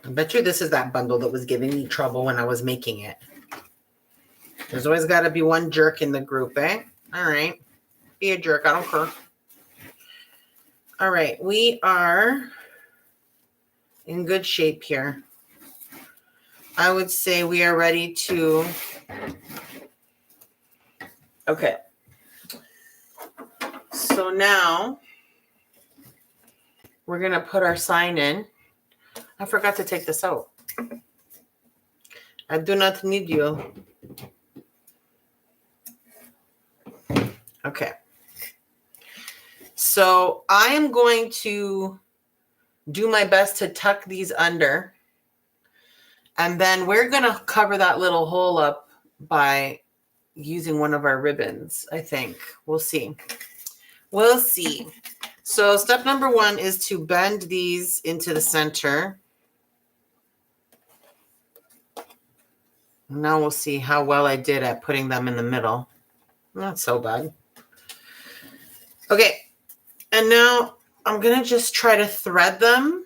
A: I bet you this is that bundle that was giving me trouble when I was making it. There's always got to be one jerk in the group, eh? All right. Be a jerk. I don't care. All right. We are in good shape here. I would say we are ready to... Okay. So now we're going to put our sign in. I forgot to take this out. I do not need you. Okay. So I am going to do my best to tuck these under. And then we're going to cover that little hole up by using one of our ribbons, I think. We'll see. We'll see. So step number 1 is to bend these into the center. Now we'll see how well I did at putting them in the middle. Not so bad. Okay. And now I'm going to just try to thread them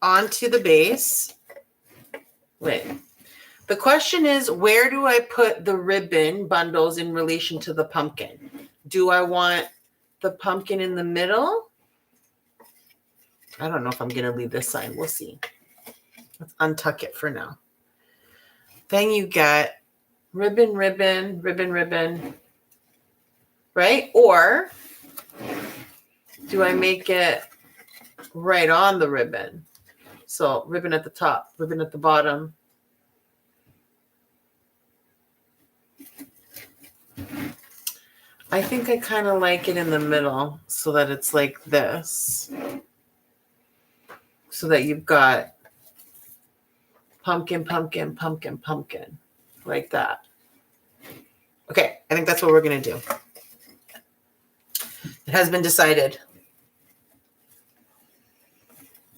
A: onto the base. Wait. The question is, where do I put the ribbon bundles in relation to the pumpkin? Do I want the pumpkin in the middle? I don't know if I'm going to leave this side. We'll see. Let's untuck it for now. Then you get ribbon, ribbon, ribbon, ribbon, right? Or do I make it right on the ribbon? So ribbon at the top, ribbon at the bottom. I think I kind of like it in the middle so that it's like this. So that you've got pumpkin, pumpkin, pumpkin, pumpkin, like that. Okay, I think that's what we're going to do. It has been decided.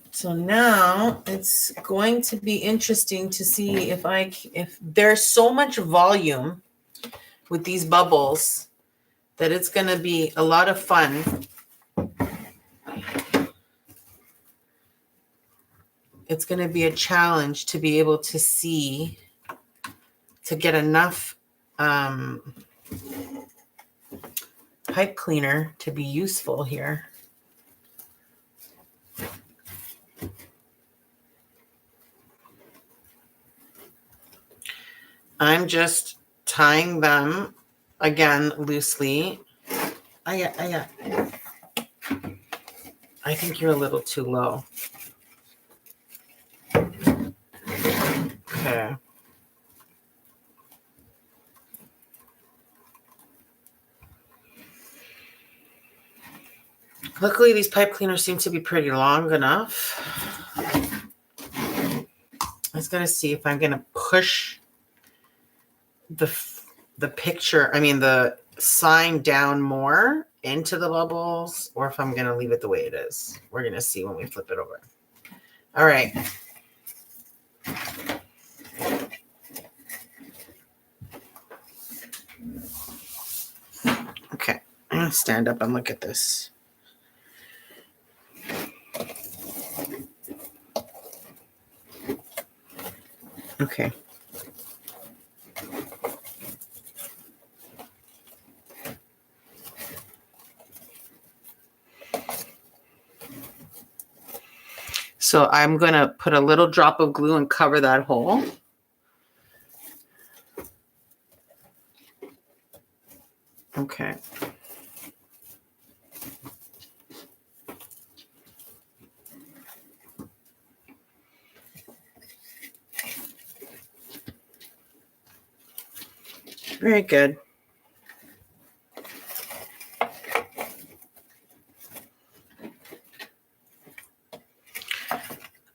A: So now it's going to be interesting to see if there's so much volume with these bubbles that it's going to be a lot of fun. It's going to be a challenge to be able to see, to get enough pipe cleaner to be useful here. I'm just tying them again loosely. I think you're a little too low. Okay. Luckily, these pipe cleaners seem to be pretty long enough. I was going to see if I'm going to push the picture, the sign down more into the bubbles, or if I'm going to leave it the way it is. We're going to see when we flip it over. All right. Okay. I'm going to stand up and look at this. Okay. So I'm going to put a little drop of glue and cover that hole. Okay. Very good.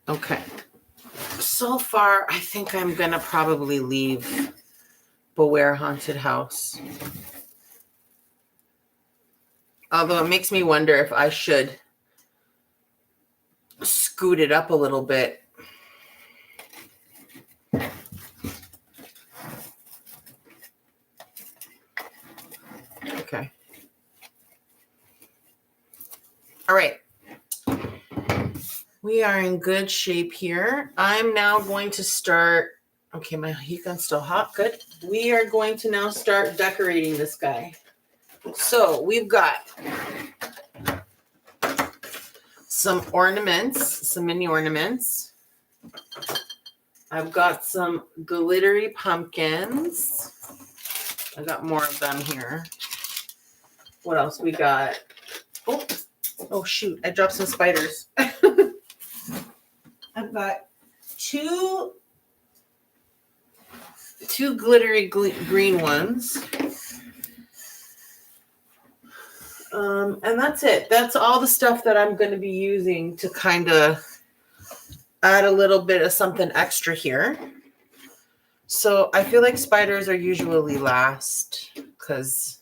A: Okay. So far, I think I'm going to probably leave Beware Haunted House. Although it makes me wonder if I should scoot it up a little bit. Okay. All right. We are in good shape here. I'm now going to start. Okay, my heat gun's still hot. Good. We are going to now start decorating this guy. So we've got some ornaments, some mini ornaments. I've got some glittery pumpkins. I got more of them here. What else we got? Oh shoot, I dropped some spiders. I've got two glittery green ones. And that's it. That's all the stuff that I'm going to be using to kind of add a little bit of something extra here. So I feel like spiders are usually last because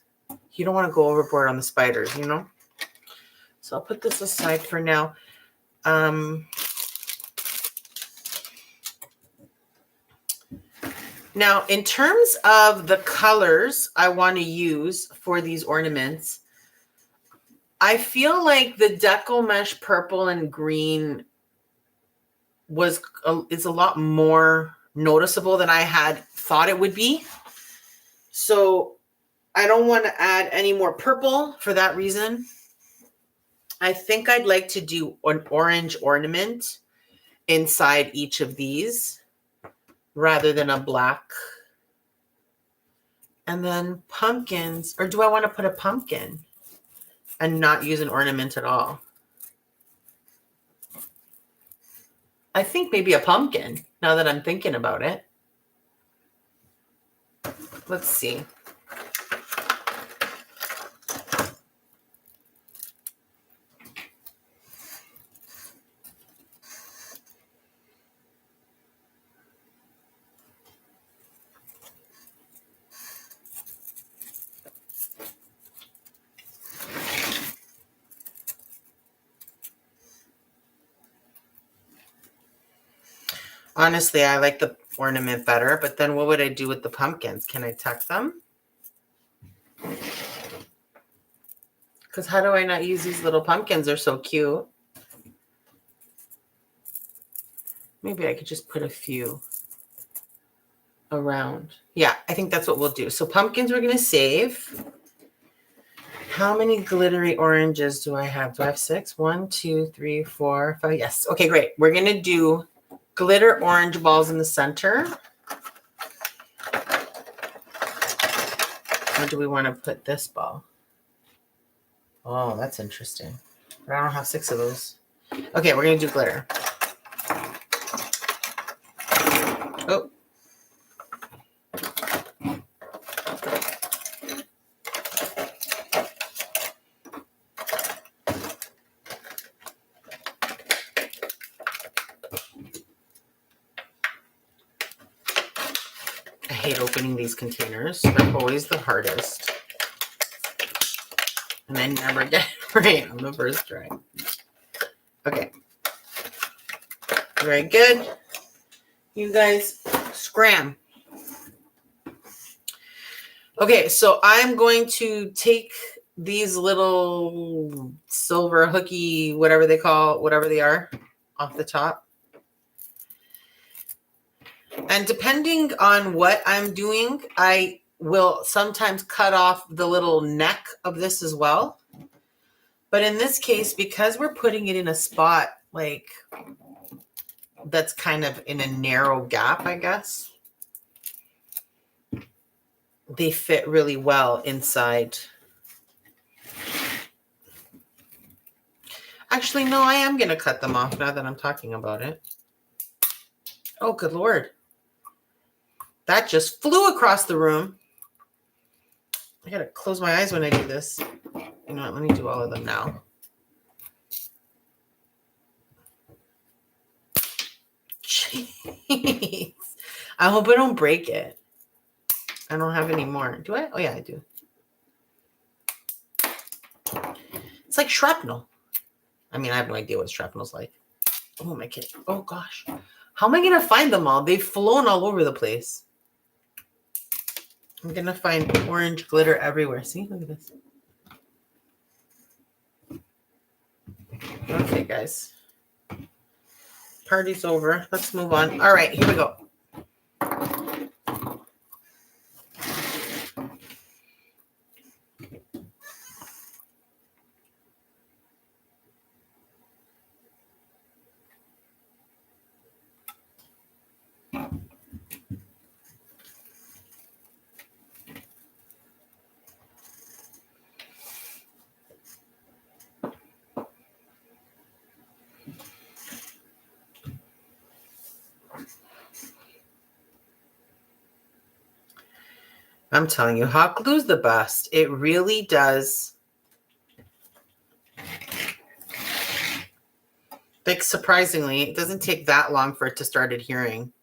A: you don't want to go overboard on the spiders, you know? So I'll put this aside for now. Now, in terms of the colors I want to use for these ornaments, I feel like the Deco Mesh purple and green is a lot more noticeable than I had thought it would be. So I don't want to add any more purple for that reason. I think I'd like to do an orange ornament inside each of these rather than a black. And then pumpkins, or do I want to put a pumpkin and not use an ornament at all? I think maybe a pumpkin, now that I'm thinking about it. Let's see. Honestly, I like the ornament better, but then what would I do with the pumpkins? Can I tuck them? Because how do I not use these little pumpkins? They're so cute. Maybe I could just put a few around. Yeah, I think that's what we'll do. So pumpkins we're going to save. How many glittery oranges do I have? Do I have 6? 1, 2, 3, 4, 5. Yes. Okay, great. We're going to do glitter orange balls in the center. Or do we want to put this ball? Oh, that's interesting. But I don't have 6 of those. Okay, we're going to do glitter. Oh. I hate opening these containers. They're always the hardest. And I never get it right on the first try. Okay. Very good. You guys scram. Okay, so I'm going to take these little silver hooky, whatever they are, off the top. And depending on what I'm doing, I will sometimes cut off the little neck of this as well. But in this case, because we're putting it in a spot like that's kind of in a narrow gap, I guess, they fit really well inside. Actually, no, I am going to cut them off now that I'm talking about it. Oh, good Lord. That just flew across the room. I got to close my eyes when I do this. You know what? Let me do all of them now. Jeez. I hope I don't break it. I don't have any more. Do I? Oh, yeah, I do. It's like shrapnel. I mean, I have no idea what shrapnel's like. Oh, my kid. Oh, gosh. How am I going to find them all? They've flown all over the place. I'm going to find orange glitter everywhere. See? Look at this. Okay, guys. Party's over. Let's move on. All right, here we go. I'm telling you, hot glue's the best. It really does. Like, surprisingly, it doesn't take that long for it to start adhering.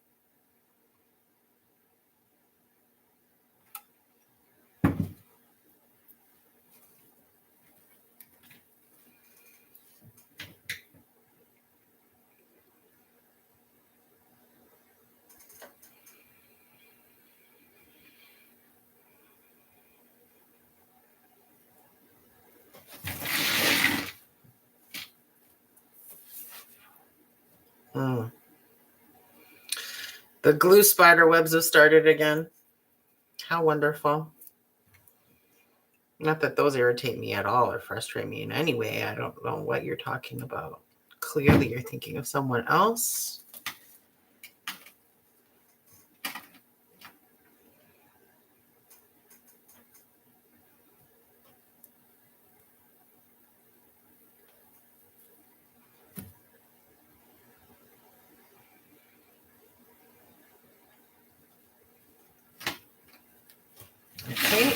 A: The glue spider webs have started again. How wonderful. Not that those irritate me at all or frustrate me in any way. I don't know what you're talking about. Clearly, you're thinking of someone else. Okay.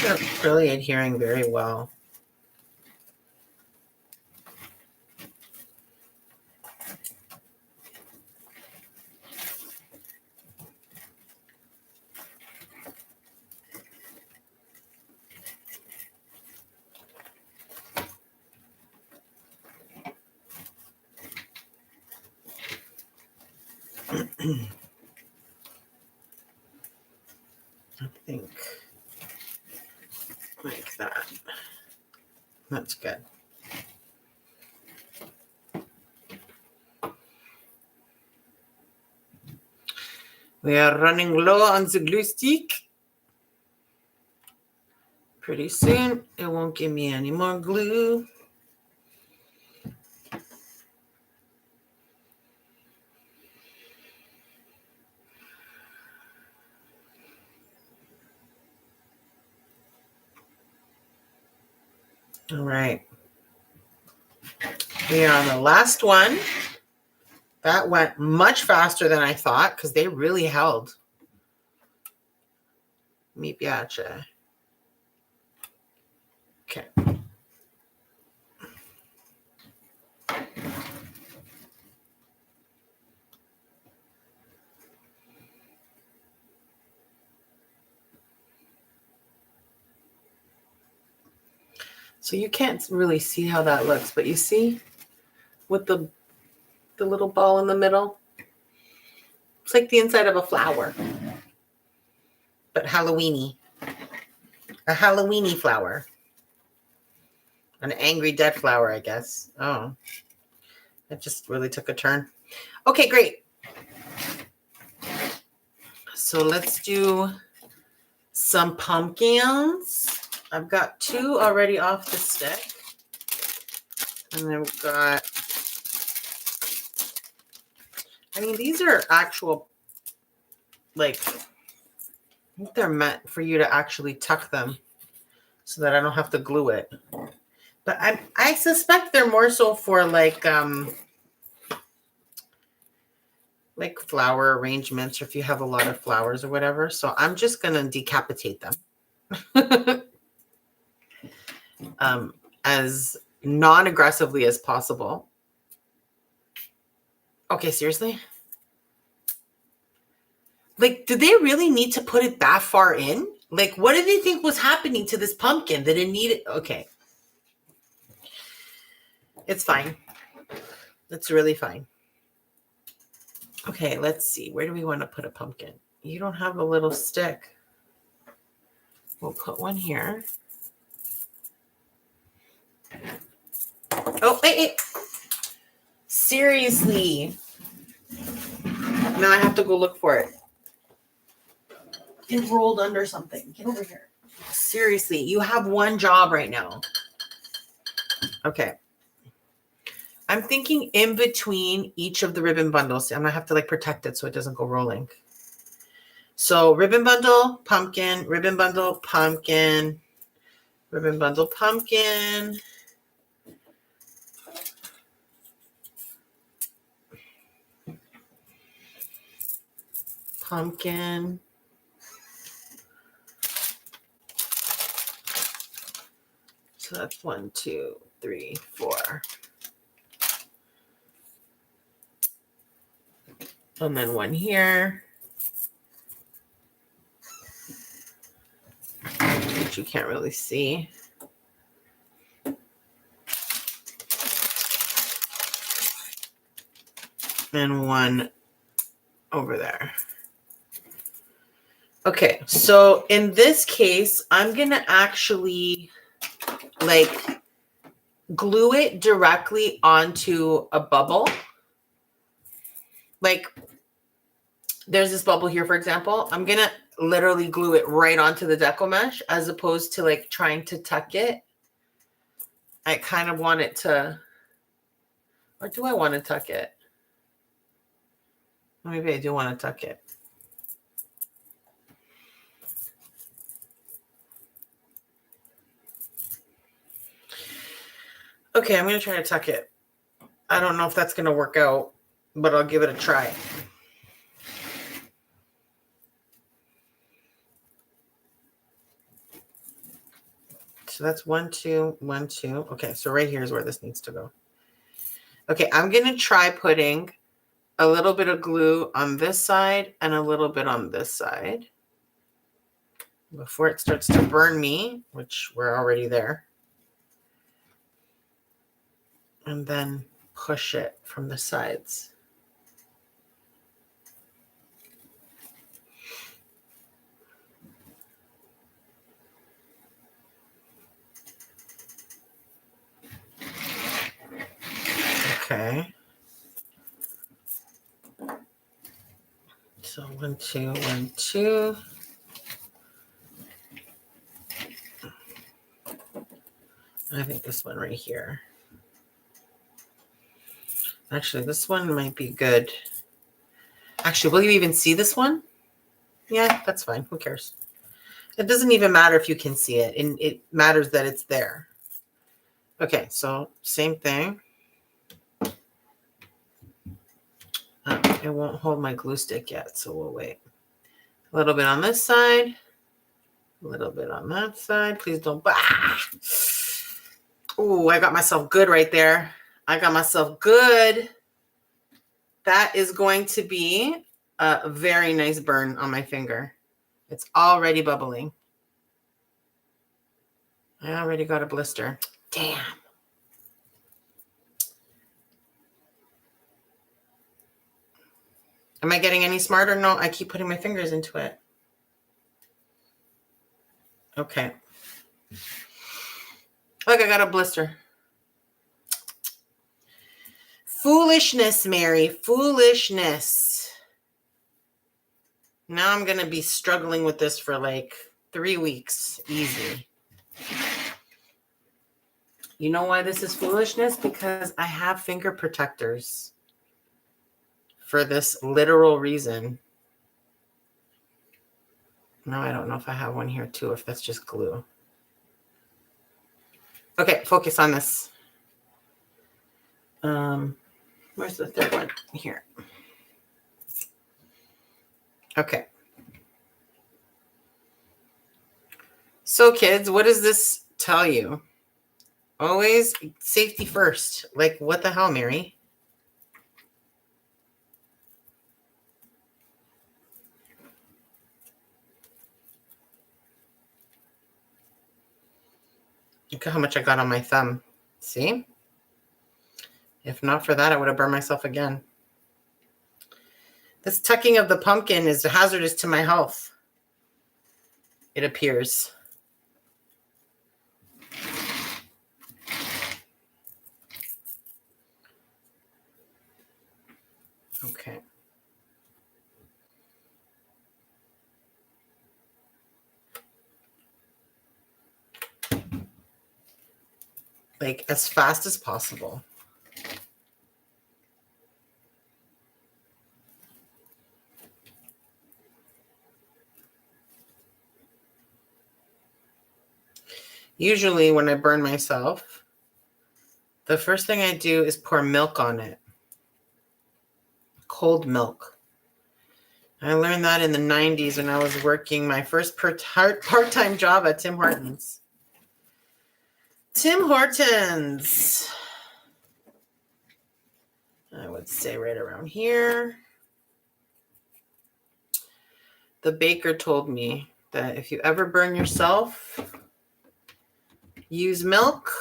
A: They're really adhering very well. I think like that. That's good. We are running low on the glue stick. Pretty soon, it won't give me any more glue. All right. We are on the last one. That went much faster than I thought because they really held. Mi piace. Okay. So you can't really see how that looks, but you see with the little ball in the middle? It's like the inside of a flower, but Halloweeny. A Halloweeny flower. An angry dead flower, I guess. Oh, it just really took a turn. Okay, great. So let's do some pumpkins. I've got 2 already off the stick. And then we've got, I mean, these are actual, like, I think they're meant for you to actually tuck them so that I don't have to glue it. But I suspect they're more so for like flower arrangements, or if you have a lot of flowers or whatever. So I'm just going to decapitate them as non-aggressively as possible. Okay, seriously? Like, did they really need to put it that far in? Like, what did they think was happening to this pumpkin that it needed? Okay. It's fine. It's really fine. Okay, let's see. Where do we want to put a pumpkin? You don't have a little stick. We'll put one here. Oh, hey. Seriously. Now I have to go look for it. It rolled under something. Get over here. Seriously, you have one job right now. Okay. I'm thinking in between each of the ribbon bundles. I'm going to have to like protect it so it doesn't go rolling. So ribbon bundle, pumpkin, ribbon bundle, pumpkin, ribbon bundle, pumpkin. Pumpkin. So that's 1, 2, 3, 4. And then one here. Which you can't really see. And one over there. Okay, so in this case, I'm going to actually like glue it directly onto a bubble. Like there's this bubble here, for example. I'm going to literally glue it right onto the deco mesh as opposed to like trying to tuck it. I kind of want it to, or do I want to tuck it? Maybe I do want to tuck it. Okay, I'm going to try to tuck it. I don't know if that's going to work out, but I'll give it a try. So that's 1, 2, 1, 2. Okay, so right here is where this needs to go. Okay, I'm going to try putting a little bit of glue on this side and a little bit on this side before it starts to burn me, which we're already there. And then push it from the sides. Okay. So 1, 2, 1, 2. I think this one right here. Actually, this one might be good. Actually, will you even see this one? Yeah, that's fine. Who cares? It doesn't even matter if you can see it. And it matters that it's there. Okay, so same thing. It won't hold my glue stick yet, so we'll wait. A little bit on this side. A little bit on that side. Please don't. Oh, I got myself good right there. I got myself good. That is going to be a very nice burn on my finger. It's already bubbling. I already got a blister. Damn. Am I getting any smarter? No, I keep putting my fingers into it. Okay. Look, I got a blister. Foolishness, Mary. Foolishness. Now I'm going to be struggling with this for like 3 weeks. Easy. You know why this is foolishness? Because I have finger protectors for this literal reason. No, I don't know if I have one here too, if that's just glue. Okay, focus on this. Where's the third one? Here. Okay. So kids, what does this tell you? Always safety first. Like, what the hell, Mary? Look at how much I got on my thumb. See? If not for that, I would have burned myself again. This tucking of the pumpkin is hazardous to my health. It appears. Okay. Like, as fast as possible. Usually when I burn myself, the first thing I do is pour milk on it. Cold milk. I learned that in the 90s when I was working my first part-time job at Tim Hortons. Tim Hortons. I would say right around here. The baker told me that if you ever burn yourself, use milk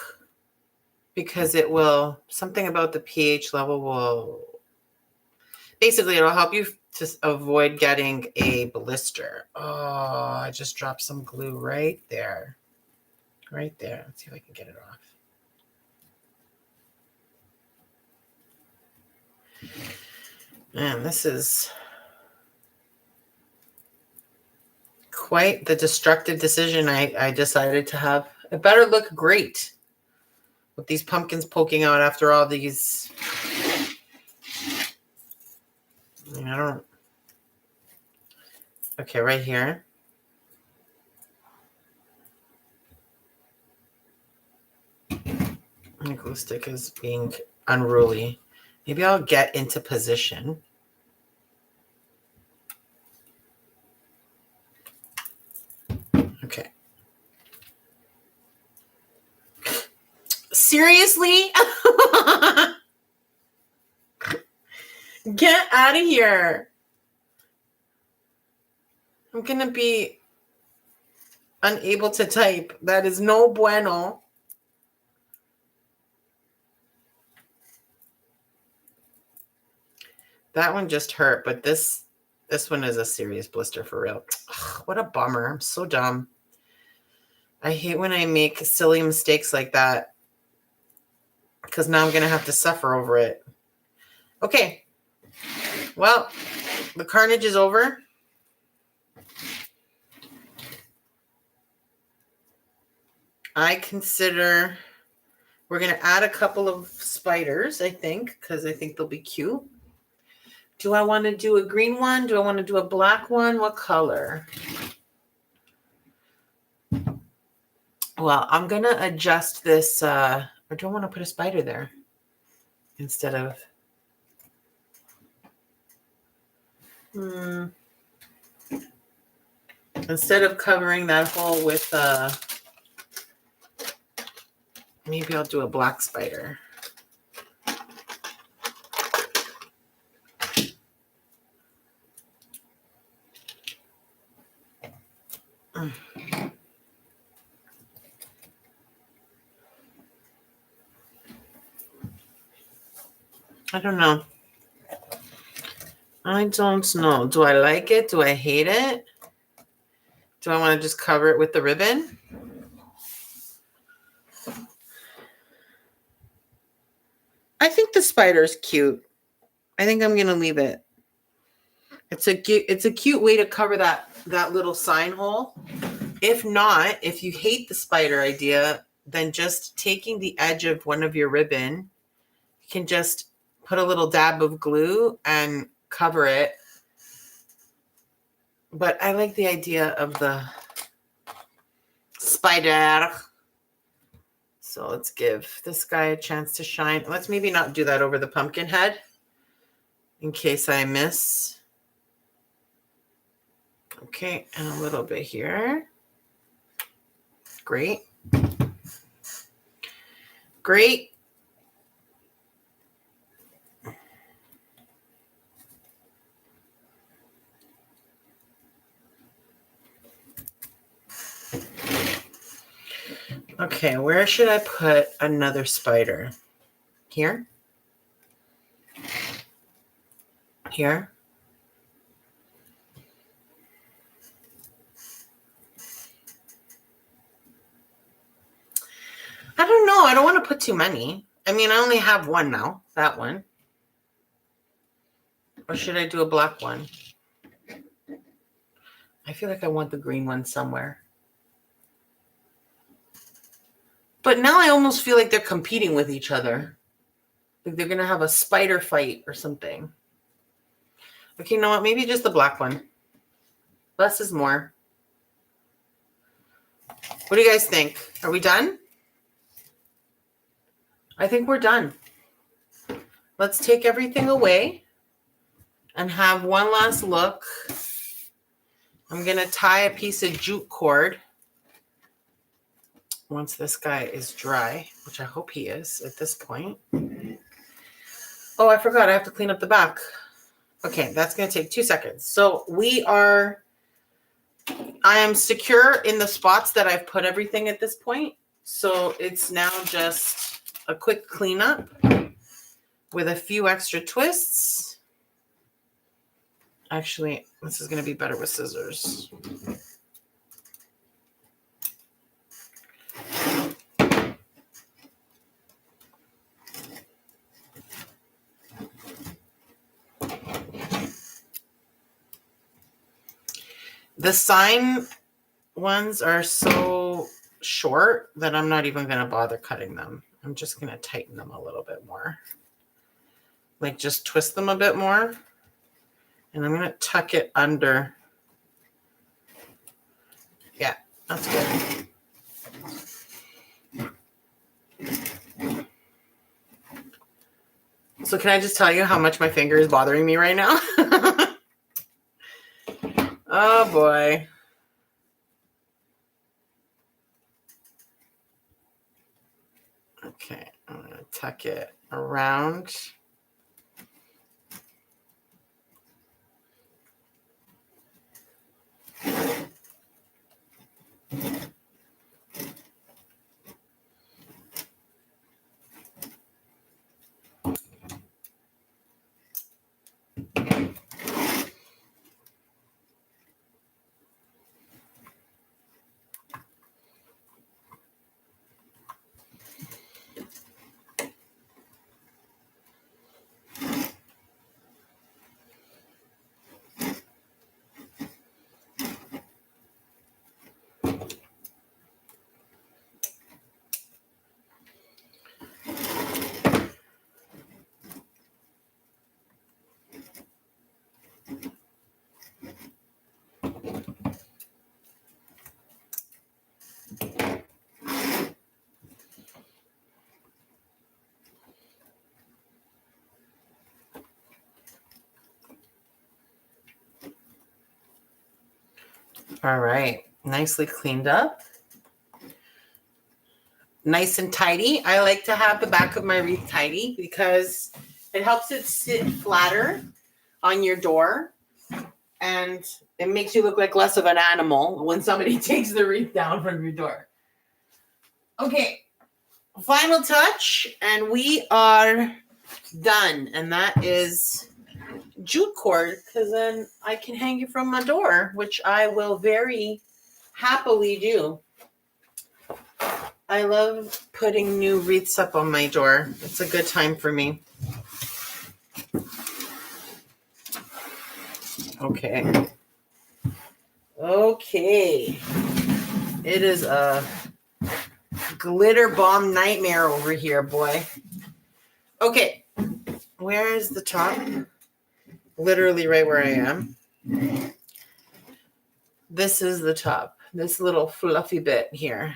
A: because it will, something about the pH level will, basically it'll help you to avoid getting a blister. Oh, I just dropped some glue right there. Right there. Let's see if I can get it off. Man, this is quite the destructive decision I decided to have. It better look great with these pumpkins poking out after all these. I don't. Okay, right here. My glue stick is being unruly. Maybe I'll get into position. Okay. Seriously? Get out of here. I'm going to be unable to type. That is no bueno. That one just hurt, but this one is a serious blister for real. Ugh, what a bummer. I'm so dumb. I hate when I make silly mistakes like that because now I'm going to have to suffer over it. Okay. Well, the carnage is over. I consider we're going to add a couple of spiders, I think, because I think they'll be cute. Do I want to do a green one? Do I want to do a black one? What color? Well, I'm going to adjust this. Or do I want to put a spider there instead of... Instead of covering that hole with... maybe I'll do a black spider. I don't know. I don't know. Do I like it? Do I hate it? Do I want to just cover it with the ribbon? I think the spider's cute. I think I'm going to leave it. It's a cute way to cover that little sign hole. If not, if you hate the spider idea, then just taking the edge of one of your ribbon, you can just put a little dab of glue and cover it. But I like the idea of the spider. So let's give this guy a chance to shine. Let's maybe not do that over the pumpkin head in case I miss. Okay, and a little bit here. Great. Great. Okay, where should I put another spider? Here? Here? I don't know. I don't want to put too many. I mean, I only have one now. That one. Or should I do a black one? I feel like I want the green one somewhere. But now I almost feel like they're competing with each other. Like they're going to have a spider fight or something. Okay, you know what? Maybe just the black one. Less is more. What do you guys think? Are we done? I think we're done. Let's take everything away and have one last look. I'm going to tie a piece of jute cord once this guy is dry, which I hope he is at this point. Oh, I forgot. I have to clean up the back. Okay, that's going to take 2 seconds. So I am secure in the spots that I've put everything at this point. So it's now just a quick cleanup with a few extra twists. Actually, this is going to be better with scissors. The sign ones are so short that I'm not even going to bother cutting them. I'm just going to tighten them a little bit more. Like just twist them a bit more. And I'm going to tuck it under. Yeah, that's good. So can I just tell you how much my finger is bothering me right now? Oh boy. Okay, I'm going to tuck it around. All right, nicely cleaned up. Nice and tidy. I like to have the back of my wreath tidy because it helps it sit flatter on your door, and it makes you look like less of an animal when somebody takes the wreath down from your door. Okay, final touch, and we are done. And that is jute cord, because then I can hang it from my door, which I will very happily do. I love putting new wreaths up on my door. It's a good time for me. Okay. Okay. It is a glitter bomb nightmare over here, boy. Okay. Where is the top? Literally right where I am. This is the top. This little fluffy bit here.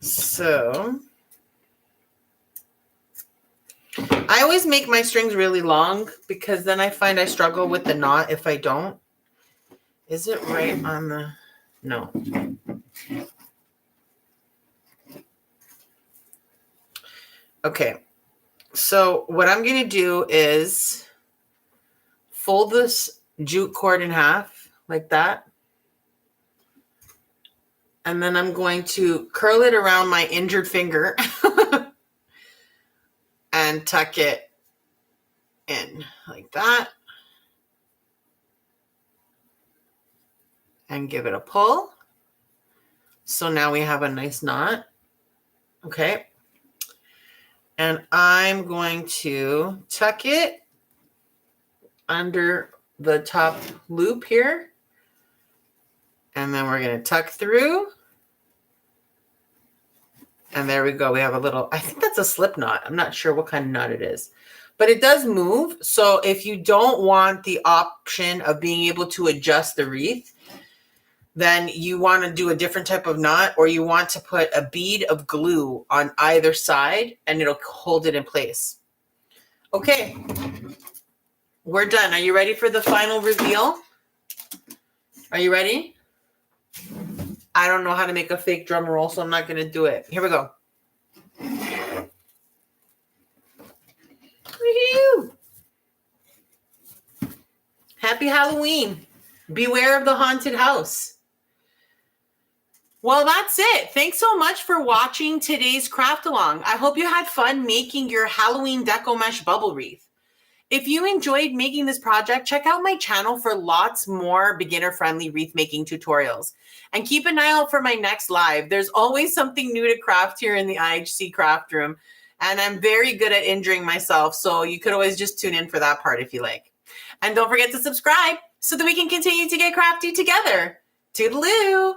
A: So I always make my strings really long because then I find I struggle with the knot if I don't. Is it right on the... No. Okay. So what I'm going to do is fold this jute cord in half like that. And then I'm going to curl it around my injured finger and tuck it in like that. And give it a pull. So now we have a nice knot. Okay. And I'm going to tuck it under the top loop here. And then we're going to tuck through. And there we go. We have a little, I think that's a slip knot. I'm not sure what kind of knot it is, but it does move. So if you don't want the option of being able to adjust the wreath, then you want to do a different type of knot, or you want to put a bead of glue on either side and it'll hold it in place. Okay, we're done. Are you ready for the final reveal? Are you ready? I don't know how to make a fake drum roll, so I'm not going to do it. Here we go. Woo-hoo! Happy Halloween. Beware of the haunted house. Well, that's it. Thanks so much for watching today's craft along. I hope you had fun making your Halloween deco mesh bubble wreath. If you enjoyed making this project, check out my channel for lots more beginner-friendly wreath making tutorials. And keep an eye out for my next live. There's always something new to craft here in the IHC Craft Room. And I'm very good at injuring myself, so you could always just tune in for that part if you like. And don't forget to subscribe so that we can continue to get crafty together. Toodaloo!